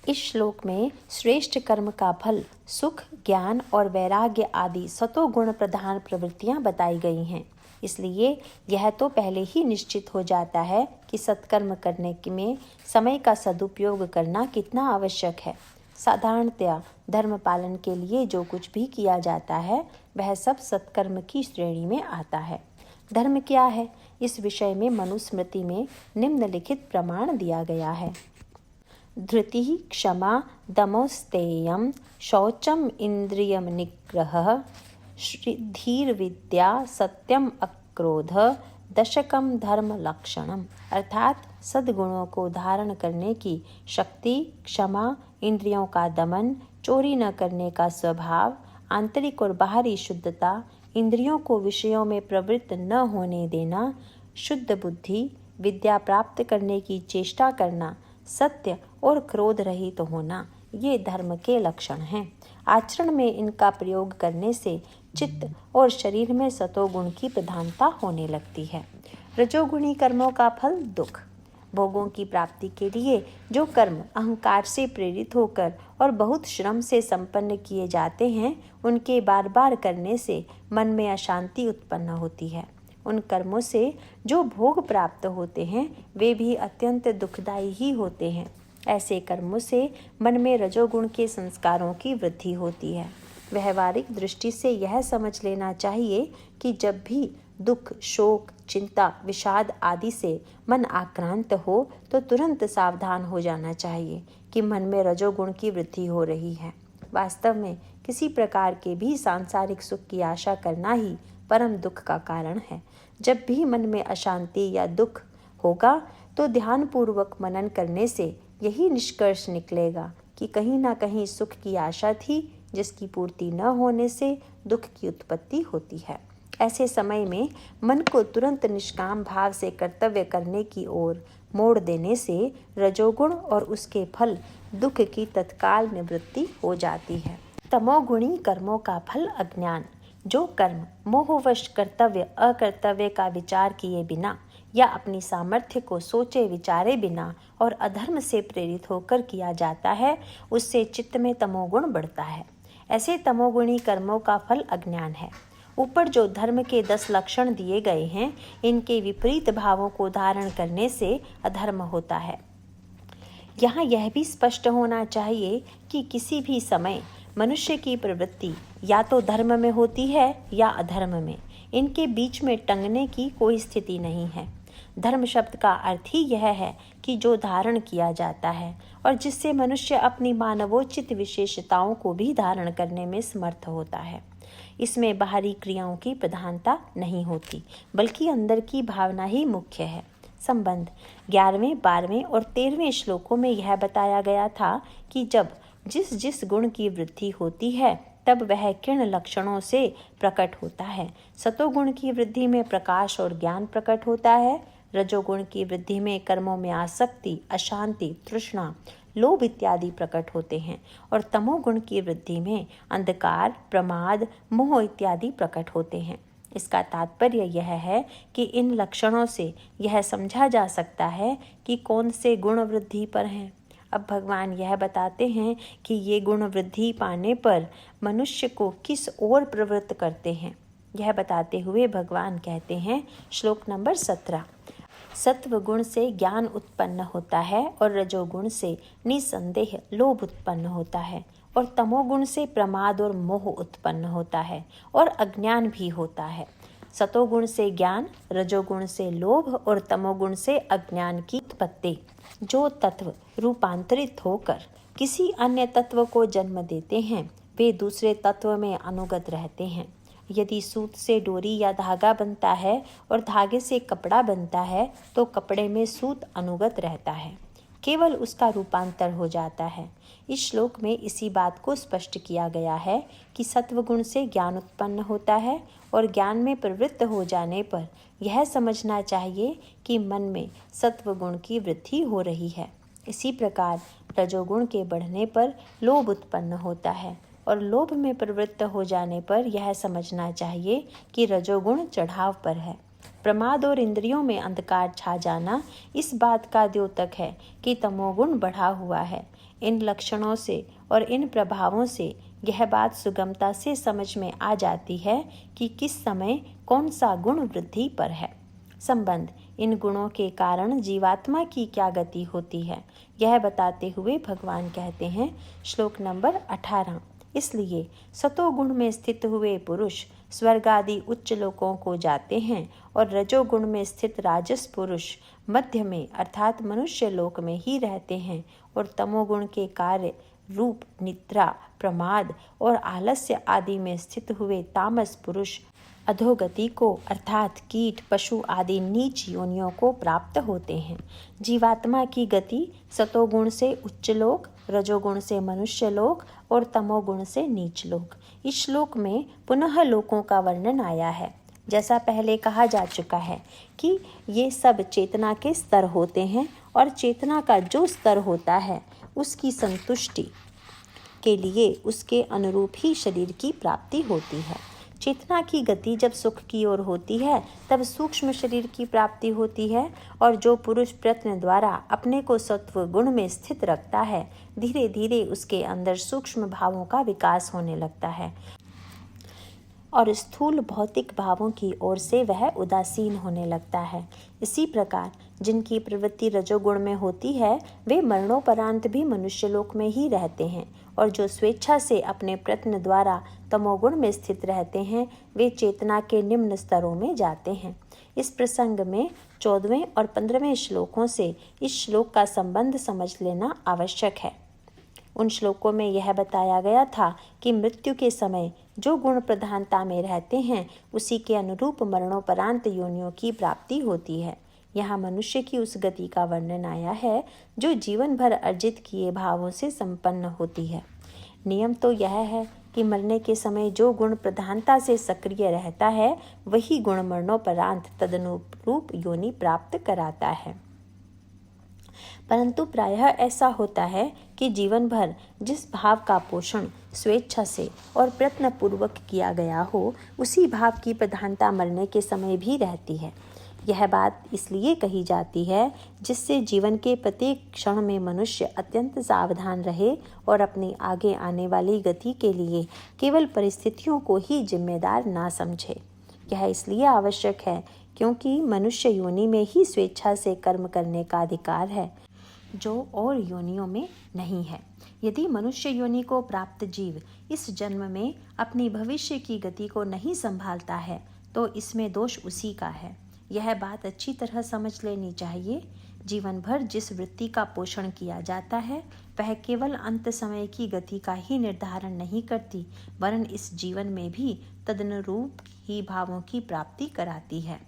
Speaker 1: इस श्लोक में श्रेष्ठ कर्म का फल सुख, ज्ञान और वैराग्य आदि सतोगुण प्रधान प्रवृत्तियां बताई गई हैं। इसलिए यह तो पहले ही निश्चित हो जाता है कि सत्कर्म करने में समय का सदुपयोग करना कितना आवश्यक है। साधारणतया धर्म पालन के लिए जो कुछ भी किया जाता है वह सब सत्कर्म की श्रेणी में आता है। धर्म क्या है, इस विषय में मनुस्मृति में निम्नलिखित प्रमाण दिया गया है। धृतिः क्षमा दमोस्तेयं शौचम इंद्रियम निग्रहः धीर्विद्या सत्यम अक्रोध दशकम धर्म लक्षणम। अर्थात सद्गुणों को धारण करने की शक्ति, क्षमा, इंद्रियों का दमन, चोरी न करने का स्वभाव, आंतरिक और बाहरी शुद्धता, इंद्रियों को विषयों में प्रवृत्त न होने देना, शुद्ध बुद्धि, विद्या प्राप्त करने की चेष्टा करना, सत्य और क्रोध रहित होना, ये धर्म के लक्षण हैं। आचरण में इनका प्रयोग करने से चित्त और शरीर में सतोगुण की प्रधानता होने लगती है। रजोगुणी कर्मों का फल दुख। भोगों की प्राप्ति के लिए जो कर्म अहंकार से प्रेरित होकर और बहुत श्रम से संपन्न किए जाते हैं, उनके बार बार करने से मन में अशांति उत्पन्न होती है। उन कर्मों से जो भोग प्राप्त होते हैं वे भी अत्यंत दुखदायी ही होते हैं। ऐसे कर्मों से मन में रजोगुण के संस्कारों की वृद्धि होती है। व्यवहारिक दृष्टि से यह समझ लेना चाहिए कि जब भी दुख, शोक, चिंता, विषाद आदि से मन आक्रांत हो तो तुरंत सावधान हो जाना चाहिए कि मन में रजोगुण की वृद्धि हो रही है। वास्तव में किसी प्रकार के भी सांसारिक सुख की आशा करना ही परम दुख का कारण है। जब भी मन में अशांति या दुख होगा तो ध्यानपूर्वक मनन करने से यही निष्कर्ष निकलेगा कि कहीं ना कहीं सुख की आशा थी जिसकी पूर्ति न होने से दुख की उत्पत्ति होती है। ऐसे समय में मन को तुरंत निष्काम भाव से कर्तव्य करने की ओर मोड़ देने से रजोगुण और उसके फल दुख की तत्काल निवृत्ति हो जाती है। तमोगुणी कर्मों का फल अज्ञान। जो कर्म मोहवश कर्तव्य अकर्तव्य का विचार किए बिना या अपनी सामर्थ्य को सोचे विचारे बिना और अधर्म से प्रेरित होकर किया जाता है, उससे चित्त में तमोगुण बढ़ता है। ऐसे तमोगुणी कर्मों का फल अज्ञान है। ऊपर जो धर्म के 10 लक्षण दिए गए हैं, इनके विपरीत भावों को धारण करने से अधर्म होता है। यहाँ यह भी स्पष्ट होना चाहिए कि किसी भी समय मनुष्य की प्रवृत्ति या तो धर्म में होती है या अधर्म में। इनके बीच में टंगने की कोई स्थिति नहीं है। धर्म शब्द का अर्थ ही यह है कि जो धारण किया जाता है और जिससे मनुष्य अपनी मानवोचित विशेषताओं को भी धारण करने में समर्थ होता है। इसमें बाहरी क्रियाओं की प्रधानता नहीं होती, बल्कि अंदर की भावना ही मुख्य है। संबंध। 11वें, 12वें और 13वें श्लोकों में यह बताया गया था कि जब जिस जिस गुण की वृद्धि होती है तब वह किन लक्षणों से प्रकट होता है। सतोगुण की वृद्धि में प्रकाश और ज्ञान प्रकट होता है। रजोगुण की वृद्धि में कर्मों में आसक्ति, अशांति, तृष्णा, लोभ इत्यादि प्रकट होते हैं और तमोगुण की वृद्धि में अंधकार, प्रमाद, मोह इत्यादि प्रकट होते हैं। इसका तात्पर्य यह है कि इन लक्षणों से यह समझा जा सकता है कि कौन से गुण वृद्धि पर हैं। अब भगवान यह बताते हैं कि ये गुण वृद्धि पाने पर मनुष्य को किस ओर प्रवृत्त करते हैं। यह बताते हुए भगवान कहते हैं, श्लोक नंबर 17, सत्व गुण से ज्ञान उत्पन्न होता है और रजोगुण से निसंदेह लोभ उत्पन्न होता है और तमोगुण से प्रमाद और मोह उत्पन्न होता है और अज्ञान भी होता है। सतोगुण से ज्ञान, रजोगुण से लोभ और तमोगुण से अज्ञान की उत्पत्ति। जो तत्व रूपांतरित होकर किसी अन्य तत्व को जन्म देते हैं वे दूसरे तत्व में अनुगत रहते हैं। यदि सूत से डोरी या धागा बनता है और धागे से कपड़ा बनता है तो कपड़े में सूत अनुगत रहता है, केवल उसका रूपांतर हो जाता है। इस श्लोक में इसी बात को स्पष्ट किया गया है कि सत्वगुण से ज्ञान उत्पन्न होता है और ज्ञान में प्रवृत्त हो जाने पर यह समझना चाहिए कि मन में सत्वगुण की वृद्धि हो रही है। इसी प्रकार रजोगुण के बढ़ने पर लोभ उत्पन्न होता है और लोभ में प्रवृत्त हो जाने पर यह समझना चाहिए कि रजोगुण चढ़ाव पर है। प्रमाद और इंद्रियों में अंधकार छा जाना इस बात का द्योतक है कि तमोगुण बढ़ा हुआ है। इन लक्षणों से और इन प्रभावों से यह बात सुगमता से समझ में आ जाती है कि किस समय कौन सा गुण वृद्धि पर है। संबंध। इन गुणों के कारण जीवात्मा की क्या गति होती है, यह बताते हुए भगवान कहते हैं, श्लोक नंबर 18, इसलिए सतोगुण में स्थित हुए पुरुष स्वर्ग आदि उच्च लोकों को जाते हैं और रजोगुण में स्थित राजस पुरुष मध्य में अर्थात मनुष्य लोक में ही रहते हैं और तमोगुण के कार्य रूप, निद्रा, प्रमाद और आलस्य आदि में स्थित हुए तामस पुरुष अधोगति को अर्थात कीट, पशु आदि नीच योनियों को प्राप्त होते हैं। जीवात्मा की गति सतोगुण से उच्च लोक, रजोगुण से मनुष्य लोक और तमोगुण से नीच लोक। इस श्लोक में पुनः लोकों का वर्णन आया है। जैसा पहले कहा जा चुका है कि ये सब चेतना के स्तर होते हैं और चेतना का जो स्तर होता है उसकी संतुष्टि के लिए उसके अनुरूप ही शरीर की प्राप्ति होती है। चेतना की गति जब सुख की ओर होती है तब सूक्ष्म शरीर की प्राप्ति होती है और जो पुरुष प्रयत्न द्वारा अपने को सत्व गुण में स्थित रखता है धीरे धीरे उसके अंदर सूक्ष्म भावों का विकास होने लगता है और स्थूल भौतिक भावों की ओर से वह उदासीन होने लगता है। इसी प्रकार जिनकी प्रवृत्ति रजोगुण में होती है वे मरणोपरांत भी मनुष्यलोक में ही रहते हैं और जो स्वेच्छा से अपने प्रयत्न द्वारा तमोगुण में स्थित रहते हैं वे चेतना के निम्न स्तरों में जाते हैं। इस प्रसंग में 14वें और 15वें श्लोकों से इस श्लोक का संबंध समझ लेना आवश्यक है। उन श्लोकों में यह बताया गया था कि मृत्यु के समय जो गुण प्रधानता में रहते हैं उसी के अनुरूप मरणोपरांत योनियों की प्राप्ति होती है। यहाँ मनुष्य की उस गति का वर्णन आया है जो जीवन भर अर्जित किए भावों से संपन्न होती है। नियम तो यह है कि मरने के समय जो गुण प्रधानता से सक्रिय रहता है वही गुण मरणोपरांत तदनुरूप योनि प्राप्त कराता है। परंतु प्रायः ऐसा होता है कि जीवन भर जिस भाव का पोषण स्वेच्छा से और प्रयत्न पूर्वक किया गया हो उसी भाव की प्रधानता मरने के समय भी रहती है। यह बात इसलिए कही जाती है जिससे जीवन के प्रत्येक क्षण में मनुष्य अत्यंत सावधान रहे और अपनी आगे आने वाली गति के लिए केवल परिस्थितियों को ही जिम्मेदार ना समझे। यह इसलिए आवश्यक है क्योंकि मनुष्य योनि में ही स्वेच्छा से कर्म करने का अधिकार है जो और योनियों में नहीं है। यदि मनुष्य योनि को प्राप्त जीव इस जन्म में अपनी भविष्य की गति को नहीं संभालता है तो इसमें दोष उसी का है। यह बात अच्छी तरह समझ लेनी चाहिए। जीवन भर जिस वृत्ति का पोषण किया जाता है वह केवल अंत समय की गति का ही निर्धारण नहीं करती वरन इस जीवन में भी तदनुरूप ही भावों की प्राप्ति कराती है।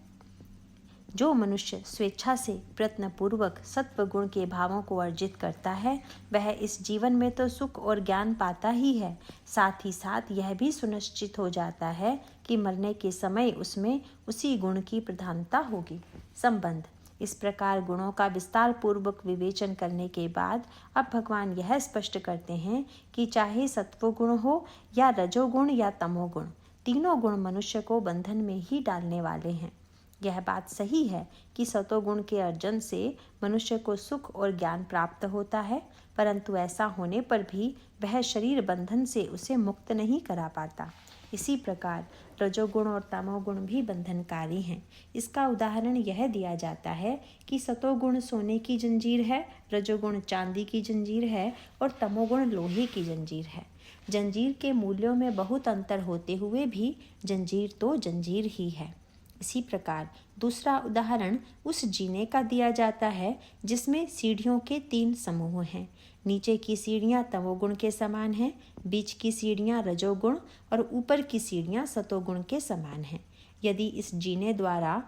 Speaker 1: जो मनुष्य स्वेच्छा से प्रयत्नपूर्वक सत्व गुण के भावों को अर्जित करता है वह इस जीवन में तो सुख और ज्ञान पाता ही है, साथ ही साथ यह भी सुनिश्चित हो जाता है कि मरने के समय उसमें उसी गुण की प्रधानता होगी। संबंध। इस प्रकार गुणों का विस्तार पूर्वक विवेचन करने के बाद अब भगवान यह स्पष्ट करते हैं कि चाहे सत्वगुण हो या रजोगुण या तमोगुण, तीनों गुण मनुष्य को बंधन में ही डालने वाले हैं। यह बात सही है कि सतोगुण के अर्जन से मनुष्य को सुख और ज्ञान प्राप्त होता है, परंतु ऐसा होने पर भी वह शरीर बंधन से उसे मुक्त नहीं करा पाता। इसी प्रकार रजोगुण और तमोगुण भी बंधनकारी हैं। इसका उदाहरण यह दिया जाता है कि सतोगुण सोने की जंजीर है, रजोगुण चांदी की जंजीर है और तमोगुण लोहे की जंजीर है। जंजीर के मूल्यों में बहुत अंतर होते हुए भी जंजीर तो जंजीर ही है। इसी प्रकार दूसरा उदाहरण उस जीने का दिया जाता है जिसमें सीढ़ियों के 3 समूह हैं। नीचे की सीढ़ियाँ तमोगुण के समान हैं, बीच की सीढ़ियाँ रजोगुण और ऊपर की सीढ़ियाँ सतोगुण के समान हैं। यदि इस जीने द्वारा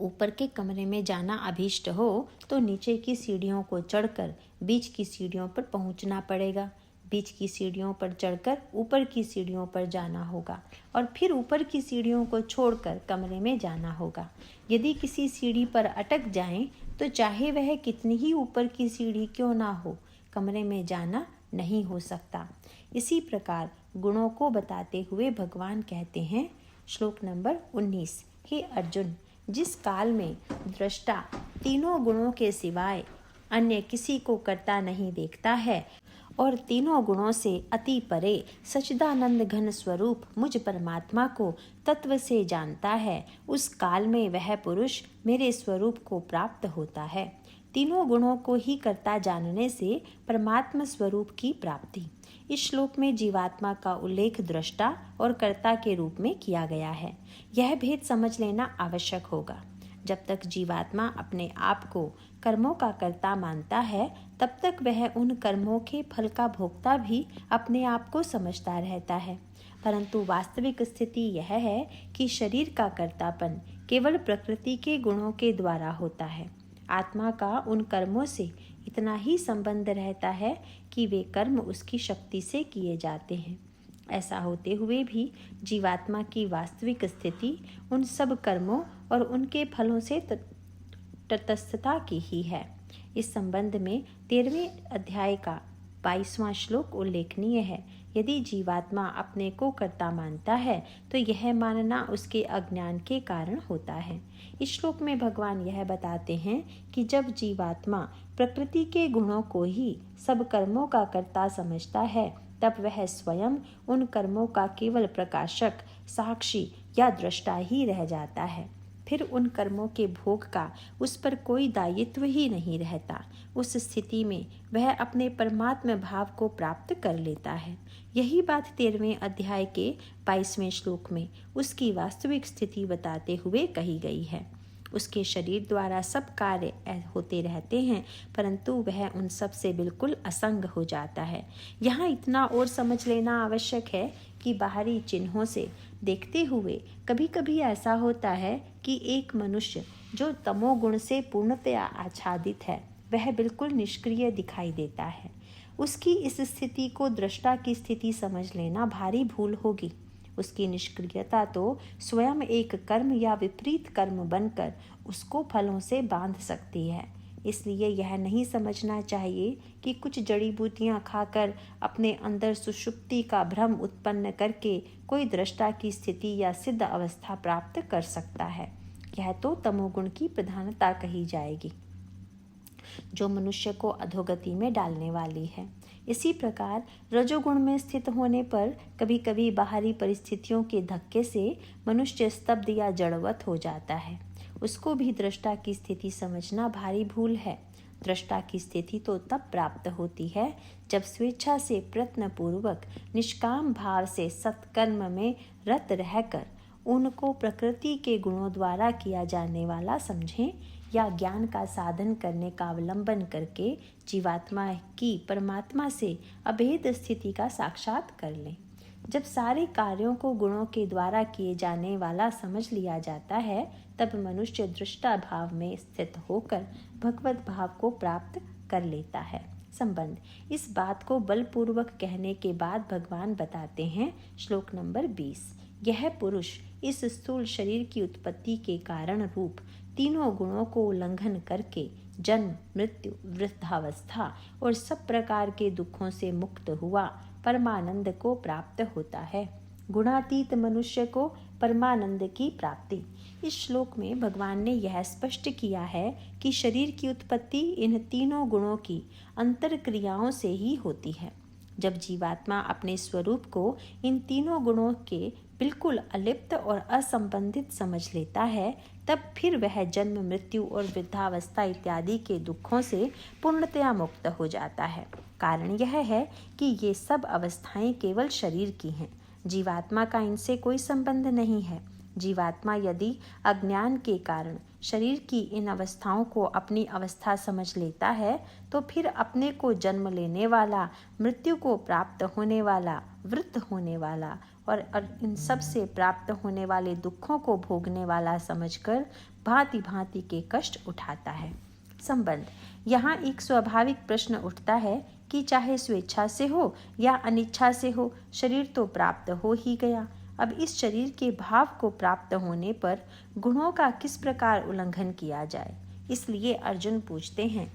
Speaker 1: ऊपर के कमरे में जाना अभीष्ट हो तो नीचे की सीढ़ियों को चढ़कर बीच की सीढ़ियों पर पहुंचना पड़ेगा। बीच की सीढ़ियों पर चढ़कर ऊपर की सीढ़ियों पर जाना होगा और फिर ऊपर की सीढ़ियों को छोड़कर कमरे में जाना होगा। यदि किसी सीढ़ी पर अटक जाएं तो चाहे वह कितनी ही ऊपर की सीढ़ी क्यों ना हो, कमरे में जाना नहीं हो सकता। इसी प्रकार गुणों को बताते हुए भगवान कहते हैं, श्लोक नंबर 19, हे अर्जुन, जिस काल में दृष्टा तीनों गुणों के सिवाय अन्य किसी को करता नहीं देखता है और तीनों गुणों से अति परे सच्चिदानंद घन स्वरूप मुझ परमात्मा को तत्व से जानता है, उस काल में वह पुरुष मेरे स्वरूप को प्राप्त होता है। तीनों गुणों को ही कर्ता जानने से परमात्मा स्वरूप की प्राप्ति। इस श्लोक में जीवात्मा का उल्लेख दृष्टा और कर्ता के रूप में किया गया है। यह भेद समझ लेना आवश्यक होगा। जब तक जीवात्मा अपने आप को कर्मों का कर्ता मानता है, तब तक वह उन कर्मों के फल का भोक्ता भी अपने आप को समझता रहता है। परंतु वास्तविक स्थिति यह है कि शरीर का कर्तापन केवल प्रकृति के गुणों के द्वारा होता है। आत्मा का उन कर्मों से इतना ही संबंध रहता है कि वे कर्म उसकी शक्ति से किए जाते हैं। ऐसा होते हुए भी जीवात्मा की वास्तविक स्थिति उन सब कर्मों और उनके फलों से तटस्थता की ही है। इस संबंध में 13वें अध्याय का 22वां श्लोक उल्लेखनीय है। यदि जीवात्मा अपने को कर्ता मानता है तो यह मानना उसके अज्ञान के कारण होता है। इस श्लोक में भगवान यह बताते हैं कि जब जीवात्मा प्रकृति के गुणों को ही सब कर्मों का कर्ता समझता है, तब वह स्वयं उन कर्मों का केवल प्रकाशक, साक्षी या दृष्टा ही रह जाता है। फिर उन कर्मों के भोग का उस पर कोई दायित्व ही नहीं रहता। उस स्थिति में वह अपने परमात्म भाव को प्राप्त कर लेता है। यही बात 13वें अध्याय के 22वें श्लोक में उसकी वास्तविक स्थिति बताते हुए कही गई है। उसके शरीर द्वारा सब कार्य होते रहते हैं, परंतु वह उन सब से बिल्कुल असंग हो जाता है। यहाँ इतना और समझ लेना आवश्यक है कि बाहरी चिन्हों से देखते हुए कभी कभी ऐसा होता है कि एक मनुष्य जो तमोगुण से पूर्णतया आच्छादित है, वह बिल्कुल निष्क्रिय दिखाई देता है। उसकी इस स्थिति को दृष्टा की स्थिति समझ लेना भारी भूल होगी। उसकी निष्क्रियता तो स्वयं एक कर्म या विपरीत कर्म बनकर उसको फलों से बांध सकती है। इसलिए यह नहीं समझना चाहिए कि कुछ जड़ी बूटियां खाकर अपने अंदर सुषुप्ति का भ्रम उत्पन्न करके कोई दृष्टा की स्थिति या सिद्ध अवस्था प्राप्त कर सकता है। यह तो तमोगुण की प्रधानता कही जाएगी, जो मनुष्य को अधोगति में डालने वाली है। इसी प्रकार रजोगुण में स्थित होने पर कभी कभी बाहरी परिस्थितियों के धक्के से मनुष्य स्तब्ध या जड़वत हो जाता है। उसको भी दृष्टा की स्थिति समझना भारी भूल है। दृष्टा की स्थिति तो तब प्राप्त होती है जब स्वेच्छा से प्रयत्नपूर्वक निष्काम भाव से सत्कर्म में रत रहकर उनको प्रकृति के गुणों द्वारा किया जाने वाला समझें या ज्ञान का साधन करने का अवलंबन करके जीवात्मा की परमात्मा से अभेद स्थिति का साक्षात कर लें। जब सारे कार्यों को गुणों के द्वारा किए जाने वाला समझ लिया जाता है, तब मनुष्य दृष्टा भाव में स्थित होकर भगवत भाव को प्राप्त कर लेता है। संबंध इस बात को बलपूर्वक कहने के बाद भगवान बताते हैं, श्लोक नंबर 20, यह पुरुष इस स्थूल शरीर की उत्पत्ति के कारण रूप तीनों गुणों को उल्लंघन करके जन्म, मृत्यु, वृद्धावस्था और सब प्रकार के दुखों से मुक्त हुआ परमानंद को प्राप्त होता है। गुणातीत मनुष्य को परमानंद की प्राप्ति। इस श्लोक में भगवान ने यह स्पष्ट किया है कि शरीर की उत्पत्ति इन तीनों गुणों की अंतर क्रियाओं से ही होती है। जब जीवात्मा अपने स्वरूप को इन तीनों गुणों के बिल्कुल अलिप्त और असंबंधित समझ लेता है, तब फिर वह जन्म, मृत्यु और वृद्धावस्था इत्यादि के दुखों से पूर्णतया मुक्त हो जाता है। कारण यह है कि ये सब अवस्थाएं केवल शरीर की हैं। जीवात्मा का इनसे कोई संबंध नहीं है। जीवात्मा यदि अज्ञान के कारण शरीर की इन अवस्थाओं को अपनी अवस्था समझ लेता है, तो फिर अपने को जन्म लेने वाला, मृत्यु को प्राप्त होने वाला, वृद्ध होने वाला और इन सब से प्राप्त होने वाले दुखों को भोगने वाला समझकर भांति भांति के कष्ट उठाता है। संबंध। यहाँ एक स्वाभाविक प्रश्न उठता है कि चाहे स्वेच्छा से हो या अनिच्छा से हो, शरीर तो प्राप्त हो ही गया। अब इस शरीर के भाव को प्राप्त होने पर गुणों का किस प्रकार उल्लंघन किया जाए? इसलिए अर्जुन पूछते हैं।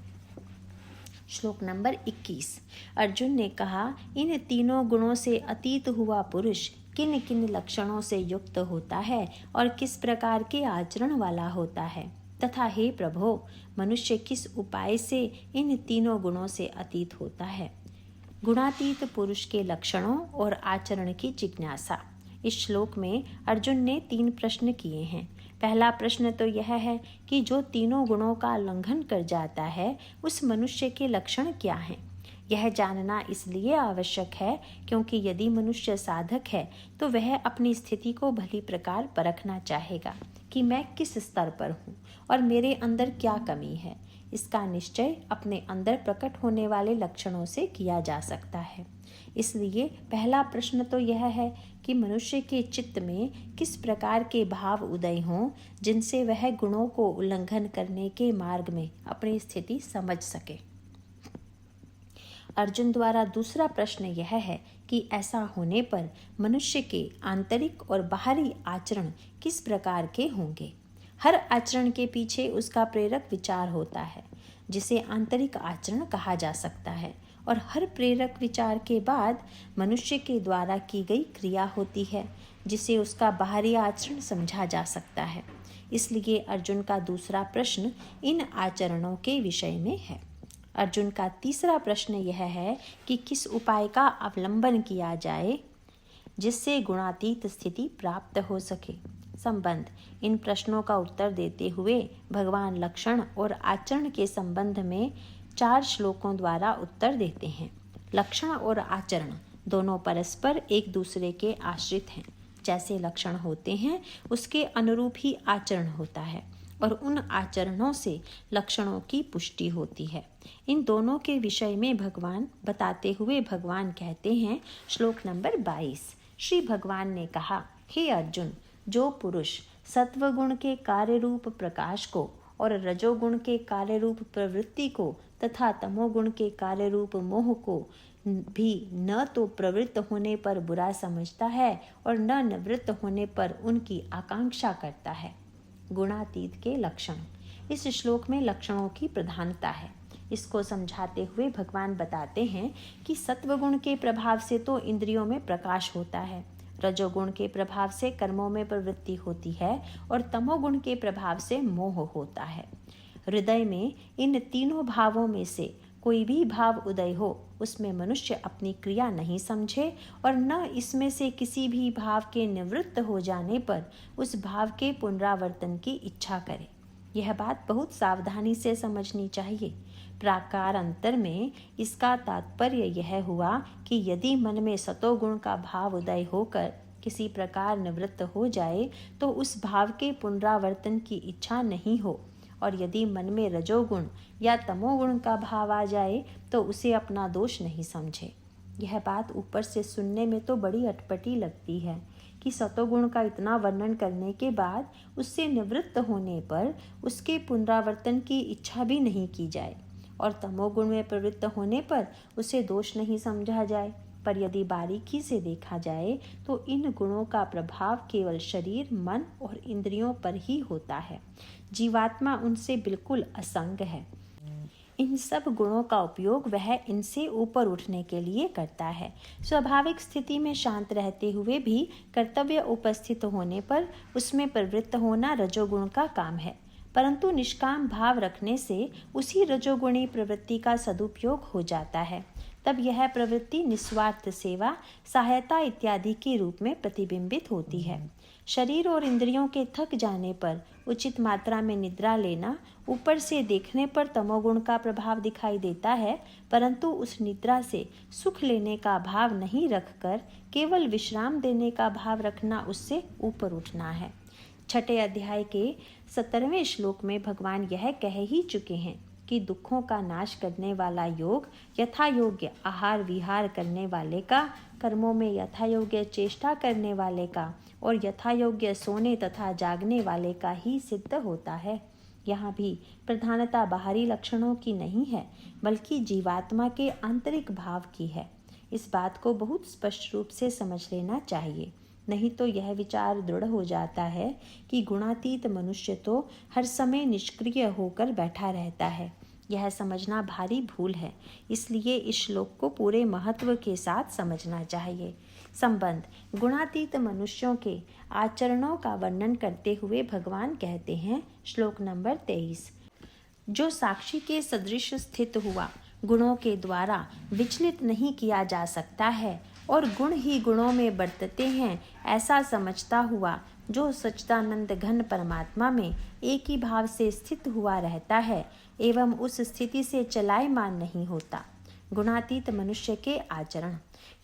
Speaker 1: श्लोक नंबर 21। अर्जुन ने कहा, इन तीनों गुणों से अतीत हुआ पुरुष किन किन लक्षणों से युक्त होता है और किस प्रकार के आचरण वाला होता है? तथा हे प्रभो, मनुष्य किस उपाय से इन तीनों गुणों से अतीत होता है? गुणातीत पुरुष के लक्षणों और आचरण की जिज्ञासा। इस श्लोक में अर्जुन ने 3 प्रश्न किए हैं। पहला प्रश्न तो यह है कि जो तीनों गुणों का उल्लंघन कर जाता है, उस मनुष्य के लक्षण क्या हैं? यह जानना इसलिए आवश्यक है क्योंकि यदि मनुष्य साधक है तो वह अपनी स्थिति को भली प्रकार परखना चाहेगा कि मैं किस स्तर पर हूँ और मेरे अंदर क्या कमी है। इसका निश्चय अपने अंदर प्रकट होने वाले लक्षणों से किया जा सकता है। इसलिए पहला प्रश्न तो यह है कि मनुष्य के चित्त में किस प्रकार के भाव उदय हों जिनसे वह गुणों को उल्लंघन करने के मार्ग में अपनी स्थिति समझ सके। अर्जुन द्वारा दूसरा प्रश्न यह है कि ऐसा होने पर मनुष्य के आंतरिक और बाहरी आचरण किस प्रकार के होंगे। हर आचरण के पीछे उसका प्रेरक विचार होता है, जिसे आंतरिक आचरण कहा जा सकता है, और हर प्रेरक विचार के बाद मनुष्य के द्वारा की गई क्रिया होती है, जिसे उसका बाहरी आचरण समझा जा सकता है। इसलिए अर्जुन का दूसरा प्रश्न इन आचरणों के विषय में है। अर्जुन का तीसरा प्रश्न यह है कि किस उपाय का अवलंबन किया जाए जिससे गुणातीत स्थिति प्राप्त हो सके। संबंध। इन प्रश्नों का उत्तर देते हुए भगवान लक्षण और आचरण के संबंध में 4 श्लोकों द्वारा उत्तर देते हैं। लक्षण और आचरण दोनों परस्पर एक दूसरे के आश्रित हैं। जैसे लक्षण होते हैं उसके अनुरूप ही आचरण होता है और उन आचरणों से लक्षणों की पुष्टि होती है। इन दोनों के विषय में भगवान बताते हुए भगवान कहते हैं, श्लोक नंबर 22। श्री भगवान ने कहा, हे अर्जुन, जो पुरुष सत्वगुण के कार्य रूप प्रकाश को और रजोगुण के कार्य रूप प्रवृत्ति को तथा तमोगुण के कार्य रूप मोह को भी न तो प्रवृत्त होने पर बुरा समझता है और न निवृत्त होने पर उनकी आकांक्षा करता है। गुणातीत के लक्षण। इस श्लोक में लक्षणों की प्रधानता है। इसको समझाते हुए भगवान बताते हैं कि सत्वगुण के प्रभाव से तो इंद्रियों में प्रकाश होता है, रजोगुण के प्रभाव से कर्मों में प्रवृत्ति होती है और तमोगुण के प्रभाव से मोह होता है। हृदय में इन तीनों भावों में से कोई भी भाव उदय हो, उसमें मनुष्य अपनी क्रिया नहीं समझे और न इसमें से किसी भी भाव के निवृत्त हो जाने पर उस भाव के पुनरावर्तन की इच्छा करे। यह बात बहुत सावधानी से समझनी चाहिए। प्राकार अंतर में इसका तात्पर्य यह हुआ कि यदि मन में सतोगुण का भाव उदय होकर किसी प्रकार निवृत्त हो जाए तो उस भाव के पुनरावर्तन की इच्छा नहीं हो, और यदि मन में रजोगुण या तमोगुण का भाव आ जाए तो उसे अपना दोष नहीं समझे। यह बात ऊपर से सुनने में तो बड़ी अटपटी लगती है कि सतोगुण का इतना वर्णन करने के बाद उससे निवृत्त होने पर उसके पुनरावर्तन की इच्छा भी नहीं की जाए और तमोगुण में प्रवृत्त होने पर उसे दोष नहीं समझा जाए। पर यदि बारीकी से देखा जाए तो इन गुणों का प्रभाव केवल शरीर, मन और इंद्रियों पर ही होता है। जीवात्मा उनसे बिल्कुल असंग है। इन सब गुणों का उपयोग वह इनसे ऊपर उठने के लिए करता है। स्वाभाविक स्थिति में शांत रहते हुए भी कर्तव्य उपस्थित होने पर उसमें प्रवृत्त होना रजोगुण का काम है, परंतु निष्काम भाव रखने से उसी रजोगुणी प्रवृत्ति का सदुपयोग हो जाता है। तब यह प्रवृत्ति निस्वार्थ सेवा, सहायता इत्यादि के रूप में प्रतिबिंबित होती है। शरीर और इंद्रियों के थक जाने पर उचित मात्रा में निद्रा लेना ऊपर से देखने पर तमोगुण का प्रभाव दिखाई देता है, परंतु उस निद्रा से सुख लेने का भाव नहीं रखकर केवल विश्राम देने का भाव रखना उससे ऊपर उठना है। छठे अध्याय के 17वें श्लोक में भगवान यह कह ही चुके हैं कि दुखों का नाश करने वाला योग यथा योग्य आहार विहार करने वाले का, कर्मों में यथा योग्य चेष्टा करने वाले का और यथा योग्य सोने तथा जागने वाले का ही सिद्ध होता है। यहाँ भी प्रधानता बाहरी लक्षणों की नहीं है, बल्कि जीवात्मा के आंतरिक भाव की है। इस बात को बहुत स्पष्ट रूप से समझ लेना चाहिए, नहीं तो यह विचार दृढ़ हो जाता है कि गुणातीत मनुष्य तो हर समय निष्क्रिय होकर बैठा रहता है। यह समझना भारी भूल है, इसलिए इस श्लोक को पूरे महत्व के साथ समझना चाहिए। संबंध गुणातीत मनुष्यों के आचरणों का वर्णन करते हुए भगवान कहते हैं, श्लोक नंबर 23, जो साक्षी के सदृश स्थित हुआ गुणों के द्वारा विचलित नहीं किया जा सकता है और गुण ही गुणों में बरतते हैं, ऐसा समझता हुआ जो सच्चिदानंद घन परमात्मा में एक ही भाव से स्थित हुआ रहता है एवं उस स्थिति से चलायमान नहीं होता। गुणातीत मनुष्य के आचरण।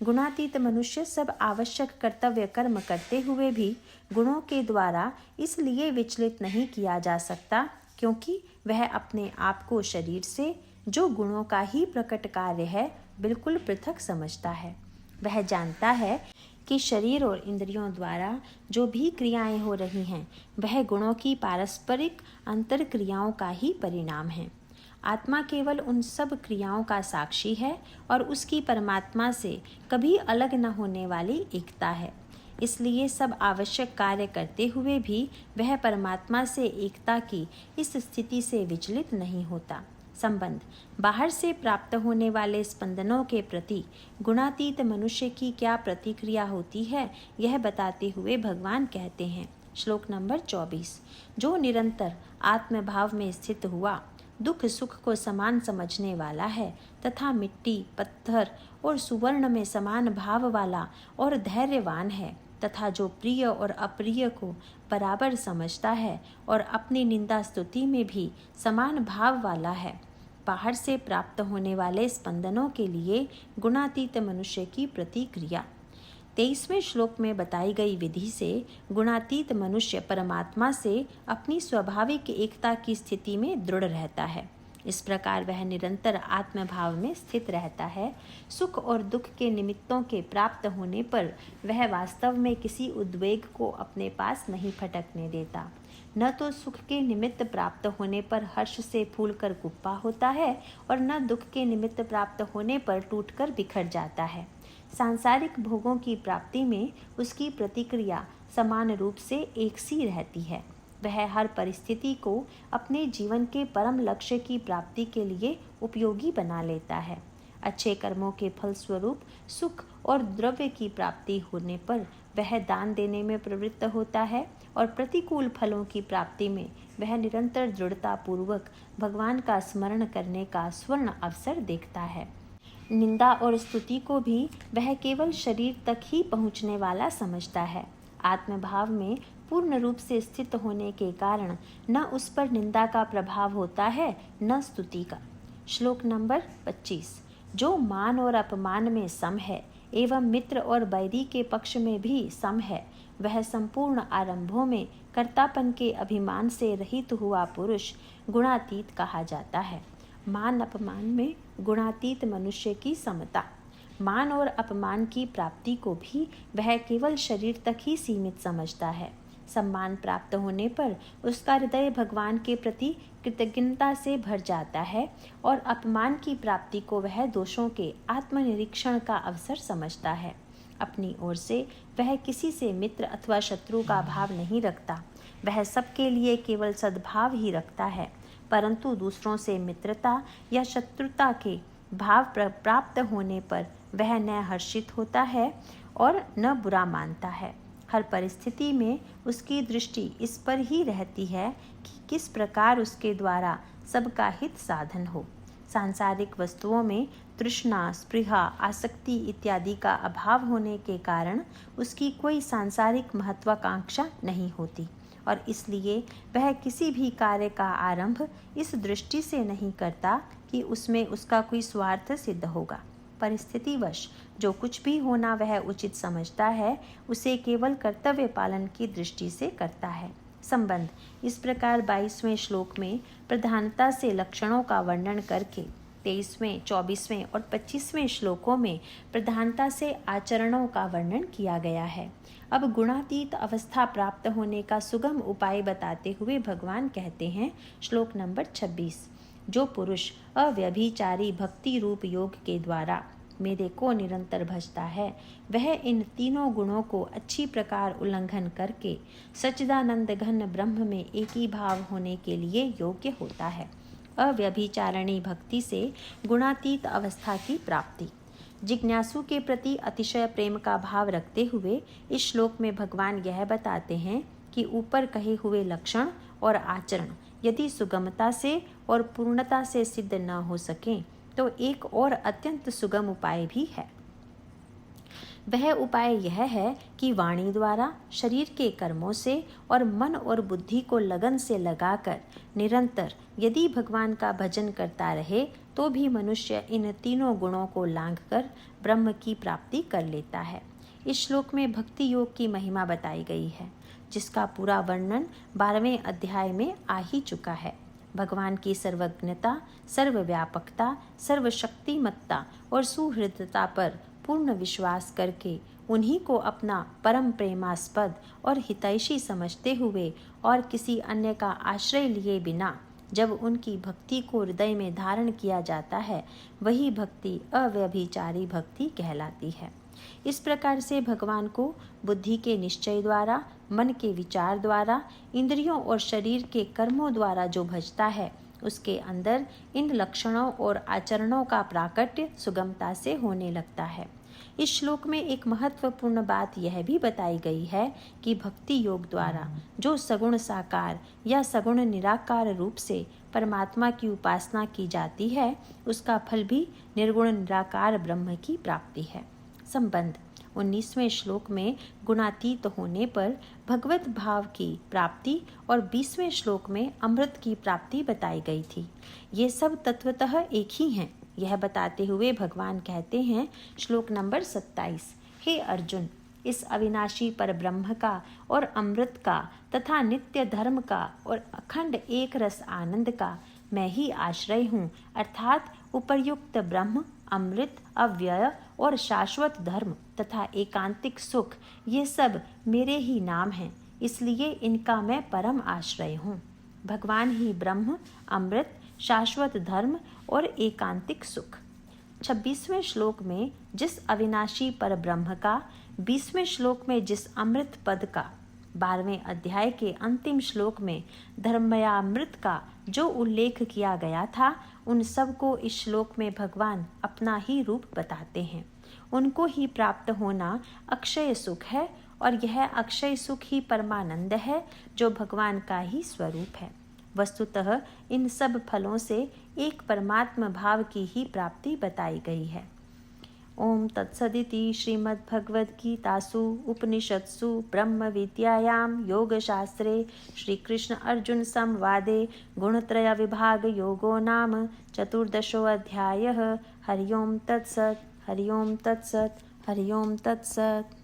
Speaker 1: गुणातीत मनुष्य सब आवश्यक कर्तव्य कर्म करते हुए भी गुणों के द्वारा इसलिए विचलित नहीं किया जा सकता क्योंकि वह अपने आप को शरीर से, जो गुणों का ही प्रकट कार्य है, बिल्कुल पृथक समझता है। वह जानता है कि शरीर और इंद्रियों द्वारा जो भी क्रियाएं हो रही हैं, वह गुणों की पारस्परिक अंतर क्रियाओं का ही परिणाम है। आत्मा केवल उन सब क्रियाओं का साक्षी है और उसकी परमात्मा से कभी अलग न होने वाली एकता है। इसलिए सब आवश्यक कार्य करते हुए भी वह परमात्मा से एकता की इस स्थिति से विचलित नहीं होता। संबंध बाहर से प्राप्त होने वाले स्पंदनों के प्रति गुणातीत मनुष्य की क्या प्रतिक्रिया होती है, यह बताते हुए भगवान कहते हैं, श्लोक नंबर 24, जो निरंतर आत्मभाव में स्थित हुआ दुख सुख को समान समझने वाला है तथा मिट्टी, पत्थर और सुवर्ण में समान भाव वाला और धैर्यवान है तथा जो प्रिय और अप्रिय को बराबर समझता है और अपनी निंदा स्तुति में भी समान भाव वाला है। बाहर से प्राप्त होने वाले स्पंदनों के लिए गुणातीत मनुष्य की प्रतिक्रिया। 23वें श्लोक में बताई गई विधि से गुणातीत मनुष्य परमात्मा से अपनी स्वाभाविक एकता की स्थिति में दृढ़ रहता है। इस प्रकार वह निरंतर आत्मभाव में स्थित रहता है। सुख और दुख के निमित्तों के प्राप्त होने पर वह वास्तव में किसी उद्वेग को अपने पास नहीं फटकने देता। न तो सुख के निमित्त प्राप्त होने पर हर्ष से फूलकर कुप्पा होता है और न दुख के निमित्त प्राप्त होने पर टूटकर बिखर जाता है। सांसारिक भोगों की प्राप्ति में उसकी प्रतिक्रिया समान रूप से एक सी रहती है। वह हर परिस्थिति को अपने जीवन के परम लक्ष्य की प्राप्ति के लिए उपयोगी बना लेता है। अच्छे कर्मों के फलस्वरूप सुख और द्रव्य की प्राप्ति होने पर वह दान देने में प्रवृत्त होता है और प्रतिकूल फलों की प्राप्ति में वह निरंतर दृढ़ता पूर्वक भगवान का स्मरण करने का स्वर्ण अवसर देखता है। निंदा और स्तुति को भी वह केवल शरीर तक ही पहुँचने वाला समझता है। आत्मभाव में पूर्ण रूप से स्थित होने के कारण न उस पर निंदा का प्रभाव होता है न स्तुति का। श्लोक नंबर 25, जो मान और अपमान में सम है एवं मित्र और बैरी के पक्ष में भी सम है, वह संपूर्ण आरंभों में कर्तापन के अभिमान से रहित हुआ पुरुष गुणातीत कहा जाता है। मान अपमान में गुणातीत मनुष्य की समता। मान और अपमान की प्राप्ति को भी वह केवल शरीर तक ही सीमित समझता है। सम्मान प्राप्त होने पर उसका हृदय भगवान के प्रति कृतज्ञता से भर जाता है और अपमान की प्राप्ति को वह दोषों के आत्मनिरीक्षण का अवसर समझता है। अपनी ओर से वह किसी से मित्र अथवा शत्रु का भाव नहीं रखता। वह सबके लिए केवल सद्भाव ही रखता है, परंतु दूसरों से मित्रता या शत्रुता के भाव प्राप्त होने पर वह न हर्षित होता है और न बुरा मानता है। हर परिस्थिति में उसकी दृष्टि इस पर ही रहती है कि किस प्रकार उसके द्वारा सबका हित साधन हो। सांसारिक वस्तुओं में तृष्णा, स्पृहा, आसक्ति इत्यादि का अभाव होने के कारण उसकी कोई सांसारिक महत्वाकांक्षा नहीं होती और इसलिए वह किसी भी कार्य का आरंभ इस दृष्टि से नहीं करता कि उसमें उसका कोई स्वार्थ सिद्ध होगा। परिस्थितिवश जो कुछ भी होना वह उचित समझता है उसे केवल कर्तव्य पालन की दृष्टि से करता है। संबंध इस प्रकार 22वें श्लोक में प्रधानता से लक्षणों का वर्णन करके 23वें, 24वें और 25वें श्लोकों में प्रधानता से आचरणों का वर्णन किया गया है। अब गुणातीत अवस्था प्राप्त होने का सुगम उपाय बताते हुए भगवान कहते हैं, श्लोक नंबर 26, जो पुरुष अव्यभिचारी भक्ति रूप योग के द्वारा मेरे को निरंतर भजता है वह इन तीनों गुणों को अच्छी प्रकार उल्लंघन करके सच्चिदानंद घन ब्रह्म में एक ही भाव होने के लिए योग्य होता है। अव्यभिचारिणी भक्ति से गुणातीत अवस्था की प्राप्ति। जिज्ञासु के प्रति अतिशय प्रेम का भाव रखते हुए इस श्लोक में भगवान यह बताते हैं कि ऊपर कहे हुए लक्षण और आचरण यदि सुगमता से और पूर्णता से सिद्ध न हो सकें तो एक और अत्यंत सुगम उपाय भी है। वह उपाय यह है कि वाणी द्वारा, शरीर के कर्मों से और मन और बुद्धि को लगन से लगाकर निरंतर यदि भगवान का भजन करता रहे तो भी मनुष्य इन तीनों गुणों को लांघकर ब्रह्म की प्राप्ति कर लेता है। इस श्लोक में भक्ति योग की महिमा बताई गई है जिसका पूरा वर्णन 12वें अध्याय में आ ही चुका है। भगवान की सर्वज्ञता, सर्वव्यापकता, सर्वशक्तिमत्ता और सुहृदता पर पूर्ण विश्वास करके उन्हीं को अपना परम प्रेमास्पद और हितैषी समझते हुए और किसी अन्य का आश्रय लिए बिना जब उनकी भक्ति को हृदय में धारण किया जाता है वही भक्ति अव्यभिचारी भक्ति कहलाती है। इस प्रकार से भगवान को बुद्धि के निश्चय द्वारा, मन के विचार द्वारा, इंद्रियों और शरीर के कर्मों द्वारा जो भजता है उसके अंदर इन लक्षणों और आचरणों का प्राकट्य सुगमता से होने लगता है। इस श्लोक में एक महत्वपूर्ण बात यह भी बताई गई है कि भक्ति योग द्वारा जो सगुण साकार या सगुण निराकार रूप से परमात्मा की उपासना की जाती है उसका फल भी निर्गुण निराकार ब्रह्म की प्राप्ति है। संबंध 19वें श्लोक में गुणातीत होने पर भगवत भाव की प्राप्ति और 20वें श्लोक में अमृत की प्राप्ति बताई गई थी। ये सब तत्वतः एक ही हैं। यह बताते हुए भगवान कहते हैं, श्लोक नंबर 27, हे अर्जुन, इस अविनाशी पर ब्रह्म का और अमृत का तथा नित्य धर्म का और अखंड एक रस आनंद का मैं ही आश्रय हूँ, अर्थात उपर्युक्त ब्रह्म, अमृत, अव्यय और शाश्वत धर्म तथा एकांतिक सुख ये सब मेरे ही नाम हैं, इसलिए इनका मैं परम आश्रय हूँ। भगवान ही ब्रह्म, अमृत, शाश्वत धर्म और एकांतिक सुख। 26वें श्लोक में जिस अविनाशी पर ब्रह्म का, 20वें श्लोक में जिस अमृत पद का, 12वें अध्याय के अंतिम श्लोक में धर्मयामृत का जो उल्लेख किया गया था उन सब को इस श्लोक में भगवान अपना ही रूप बताते हैं। उनको ही प्राप्त होना अक्षय सुख है और यह अक्षय सुख ही परमानंद है जो भगवान का ही स्वरूप है। वस्तुतः इन सब फलों से एक परमात्म भाव की ही प्राप्ति बताई गई है। ओम तत्सदिति श्रीमद्भगवद्गीतासु उपनिषत्सु ब्रह्म विद्यायां योगशास्त्रे श्रीकृष्ण अर्जुन संवादे गुणत्रय विभाग योगो नाम 14 अध्यायः। हरि ओम तत्सत्, हरि ओम तत्सत्, हरि ओम तत्सत्।